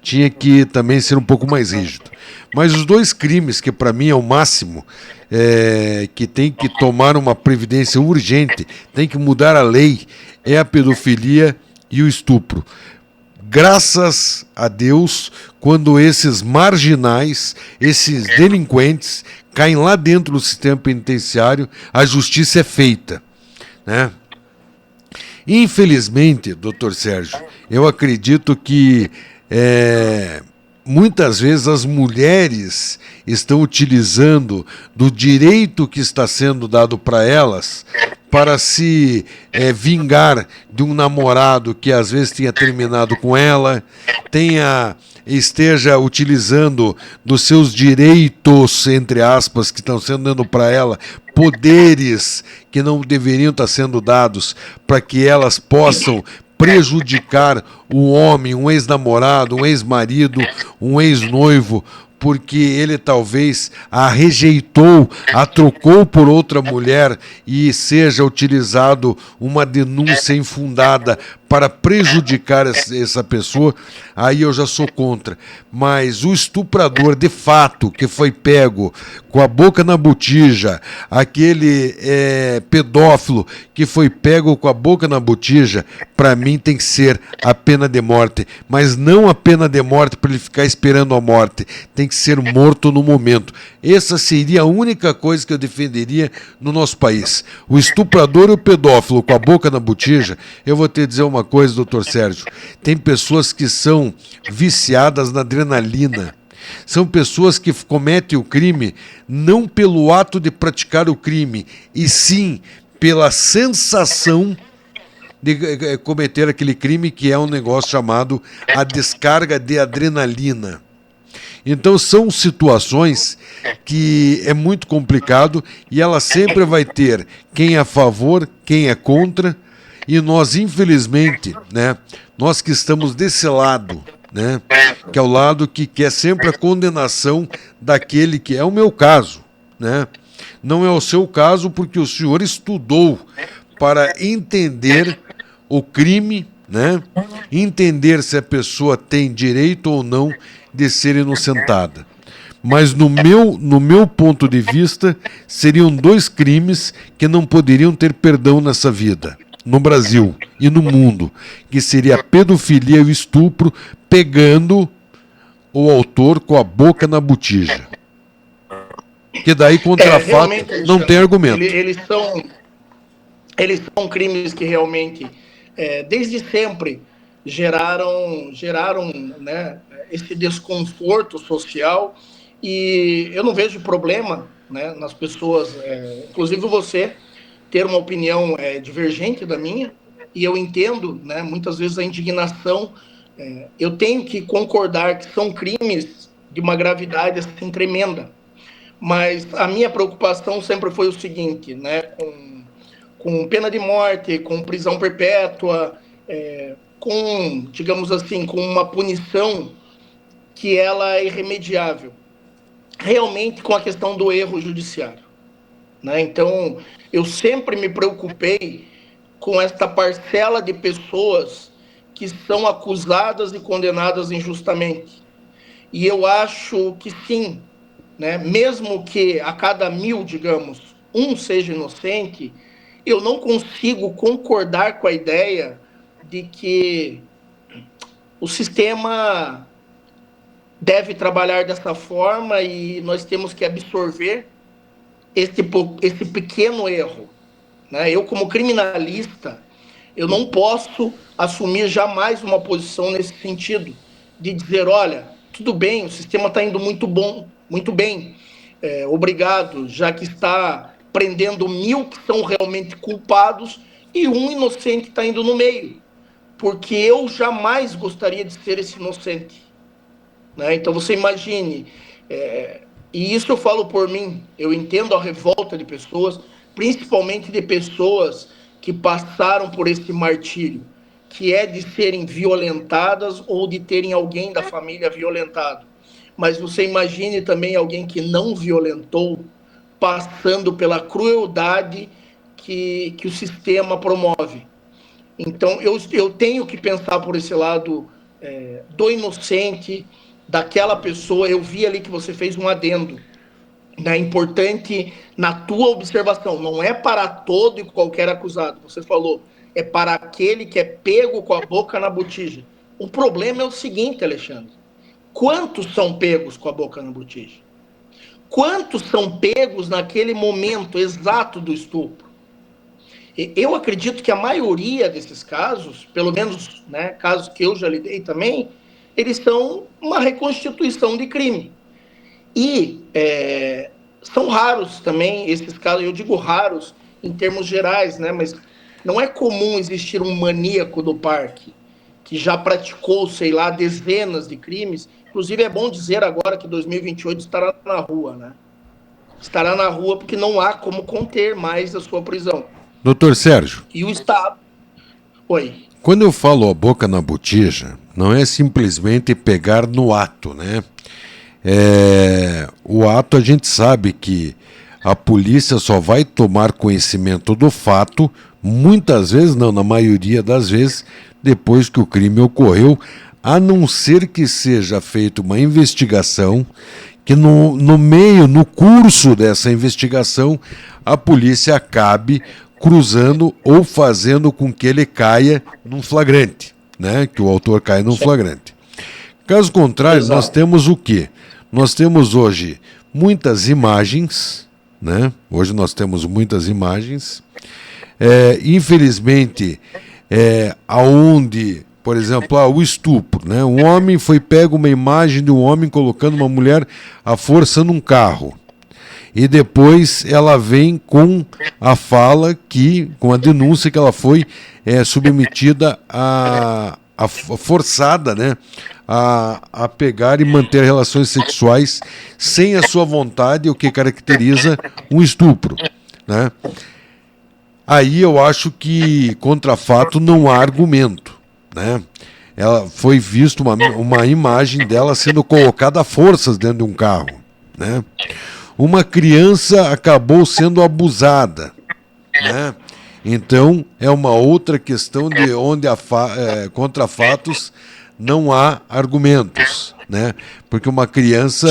tinha que também ser um pouco mais rígido. Mas os dois crimes que para mim é o máximo, que tem que tomar uma previdência urgente, tem que mudar a lei, é a pedofilia e o estupro. Graças a Deus, quando esses marginais, esses delinquentes, caem lá dentro do sistema penitenciário, a justiça é feita, né? Infelizmente, doutor Sérgio, eu acredito que muitas vezes as mulheres estão utilizando do direito que está sendo dado para elas para se vingar de um namorado que às vezes tinha terminado com ela, esteja utilizando dos seus direitos, entre aspas, que estão sendo dando para ela, poderes que não deveriam estar sendo dados para que elas possam prejudicar o homem, um ex-namorado, um ex-marido, um ex-noivo, porque ele talvez a rejeitou, a trocou por outra mulher e seja utilizado uma denúncia infundada para prejudicar essa pessoa, aí eu já sou contra. Mas o estuprador, de fato, que foi pego com a boca na botija, aquele pedófilo que foi pego com a boca na botija, para mim tem que ser a pena de morte. Mas não a pena de morte para ele ficar esperando a morte. Tem que ser morto no momento. Essa seria a única coisa que eu defenderia no nosso país. O estuprador e o pedófilo com a boca na botija, eu vou te dizer uma coisa, doutor Sérgio, tem pessoas que são viciadas na adrenalina. São pessoas que cometem o crime não pelo ato de praticar o crime, e sim pela sensação de cometer aquele crime, que é um negócio chamado a descarga de adrenalina. Então são situações que é muito complicado e ela sempre vai ter quem é a favor, quem é contra, e nós, infelizmente, né, nós que estamos desse lado, né, que é o lado que quer sempre a condenação daquele que é o meu caso, né? Não é o seu caso porque o senhor estudou para entender o crime, né? Entender se a pessoa tem direito ou não de ser inocentada. Mas no meu ponto de vista, seriam dois crimes que não poderiam ter perdão nessa vida, no Brasil e no mundo, que seria a pedofilia e o estupro, pegando o autor com a boca na botija. Que daí, contra fato, não tem argumento. Eles são crimes que realmente, desde sempre, geraram né, esse desconforto social, e eu não vejo problema, né, nas pessoas, inclusive você, ter uma opinião divergente da minha, e eu entendo, né, muitas vezes a indignação, eu tenho que concordar que são crimes de uma gravidade assim, tremenda, mas a minha preocupação sempre foi o seguinte, né, com pena de morte, com prisão perpétua, com, digamos assim, com uma punição que ela é irremediável, realmente com a questão do erro judiciário, né? Então, eu sempre me preocupei com esta parcela de pessoas que são acusadas e condenadas injustamente. E eu acho que sim, né? Mesmo que a cada 1000, digamos, um seja inocente, eu não consigo concordar com a ideia de que o sistema deve trabalhar dessa forma e nós temos que absorver esse pequeno erro, né? Eu, como criminalista, eu não posso assumir jamais uma posição nesse sentido, de dizer, olha, tudo bem, o sistema está indo muito bem, obrigado, já que está prendendo 1.000 que são realmente culpados e um inocente está indo no meio, porque eu jamais gostaria de ser esse inocente, né? Então você imagine, e isso eu falo por mim, eu entendo a revolta de pessoas, principalmente de pessoas que passaram por esse martírio, que é de serem violentadas ou de terem alguém da família violentado. Mas você imagine também alguém que não violentou, passando pela crueldade que o sistema promove. Então, eu tenho que pensar por esse lado do inocente, daquela pessoa. Eu vi ali que você fez um adendo, né, importante na tua observação. Não é para todo e qualquer acusado. Você falou, é para aquele que é pego com a boca na botija. O problema é o seguinte, Alexandre. Quantos são pegos com a boca na botija? Quantos são pegos naquele momento exato do estupro? Eu acredito que a maioria desses casos, pelo menos, né, casos que eu já lidei também, eles são uma reconstituição de crime. E são raros também esses casos, eu digo raros em termos gerais, né, mas não é comum existir um maníaco do parque que já praticou, sei lá, dezenas de crimes. Inclusive, é bom dizer agora que 2028 estará na rua, né? Estará na rua porque não há como conter mais a sua prisão. Doutor Sérgio. E o Estado... Oi. Quando eu falo a boca na botija, não é simplesmente pegar no ato, né? O ato, a gente sabe que a polícia só vai tomar conhecimento do fato, muitas vezes, não, na maioria das vezes, depois que o crime ocorreu, a não ser que seja feita uma investigação, que no curso dessa investigação, a polícia acabe cruzando ou fazendo com que ele caia num flagrante, né? Que o autor caia num flagrante. Caso contrário, exato, nós temos o quê? Nós temos hoje muitas imagens, né? Hoje nós temos muitas imagens. Infelizmente, aonde, por exemplo, o estupro, né? Um homem foi pego uma imagem de um homem colocando uma mulher à força num carro. E depois ela vem com a fala com a denúncia que ela foi submetida a forçada, né? A pegar e manter relações sexuais sem a sua vontade, o que caracteriza um estupro, né? Aí eu acho que contra fato não há argumento, né? Ela foi vista uma imagem dela sendo colocada a forças dentro de um carro, né? Uma criança acabou sendo abusada, né? Então é uma outra questão de onde contra fatos não há argumentos, né? Porque uma criança,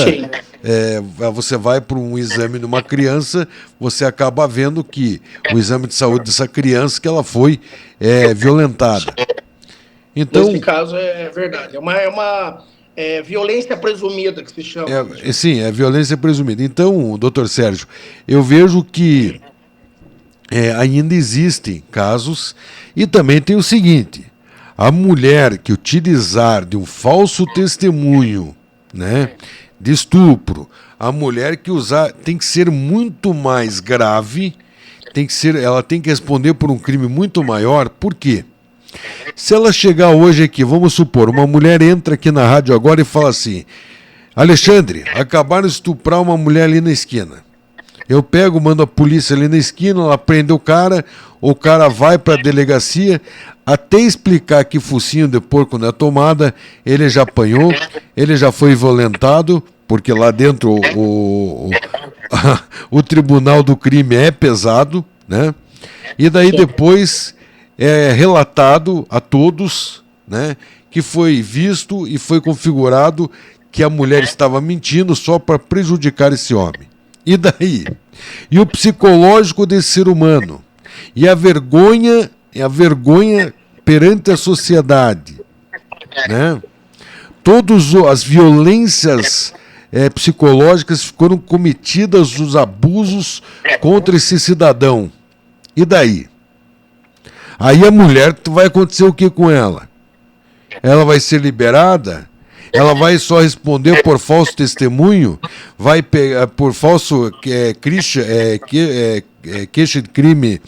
você vai para um exame de uma criança, você acaba vendo que o exame de saúde dessa criança que ela foi violentada. Então, nesse caso é verdade, é uma violência presumida que se chama. Sim, é violência presumida. Então, doutor Sérgio, eu vejo que ainda existem casos, e também tem o seguinte: a mulher que utilizar de um falso testemunho, né, de estupro, a mulher que usar, tem que ser muito mais grave, ela tem que responder por um crime muito maior. Por quê? Se ela chegar hoje aqui, vamos supor, uma mulher entra aqui na rádio agora e fala assim: Alexandre, acabaram de estuprar uma mulher ali na esquina. Eu mando a polícia ali na esquina, ela prende o cara vai para a delegacia, até explicar que focinho de porco na tomada, ele já apanhou, ele já foi violentado, porque lá dentro o tribunal do crime é pesado, né? E daí depois é relatado a todos, né, que foi visto e foi configurado que a mulher estava mentindo só para prejudicar esse homem. E daí? E o psicológico desse ser humano? E a vergonha perante a sociedade, né? Todas as violências psicológicas foram cometidas, os abusos contra esse cidadão. E daí? Aí a mulher, vai acontecer o que com ela? Ela vai ser liberada? Ela vai só responder por falso testemunho? Vai pegar por falso queixa de crime,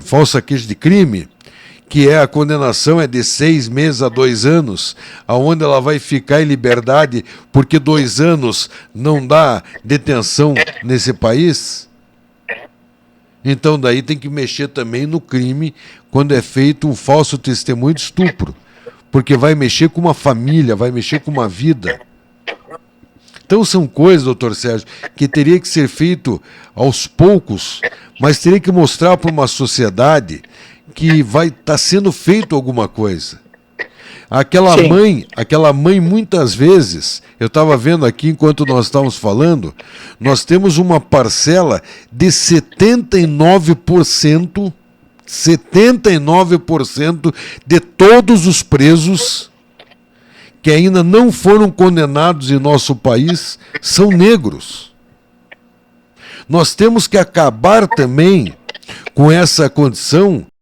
falsa queixa de crime, que a condenação é de 6 meses a 2 anos, aonde ela vai ficar em liberdade porque 2 anos não dá detenção nesse país? Então daí tem que mexer também no crime quando é feito um falso testemunho de estupro, porque vai mexer com uma família, vai mexer com uma vida. Então são coisas, doutor Sérgio, que teria que ser feito aos poucos, mas teria que mostrar para uma sociedade que vai estar sendo feito alguma coisa. Aquela mãe, muitas vezes, eu estava vendo aqui enquanto nós estávamos falando, nós temos uma parcela de 79% de todos os presos que ainda não foram condenados em nosso país são negros. Nós temos que acabar também com essa condição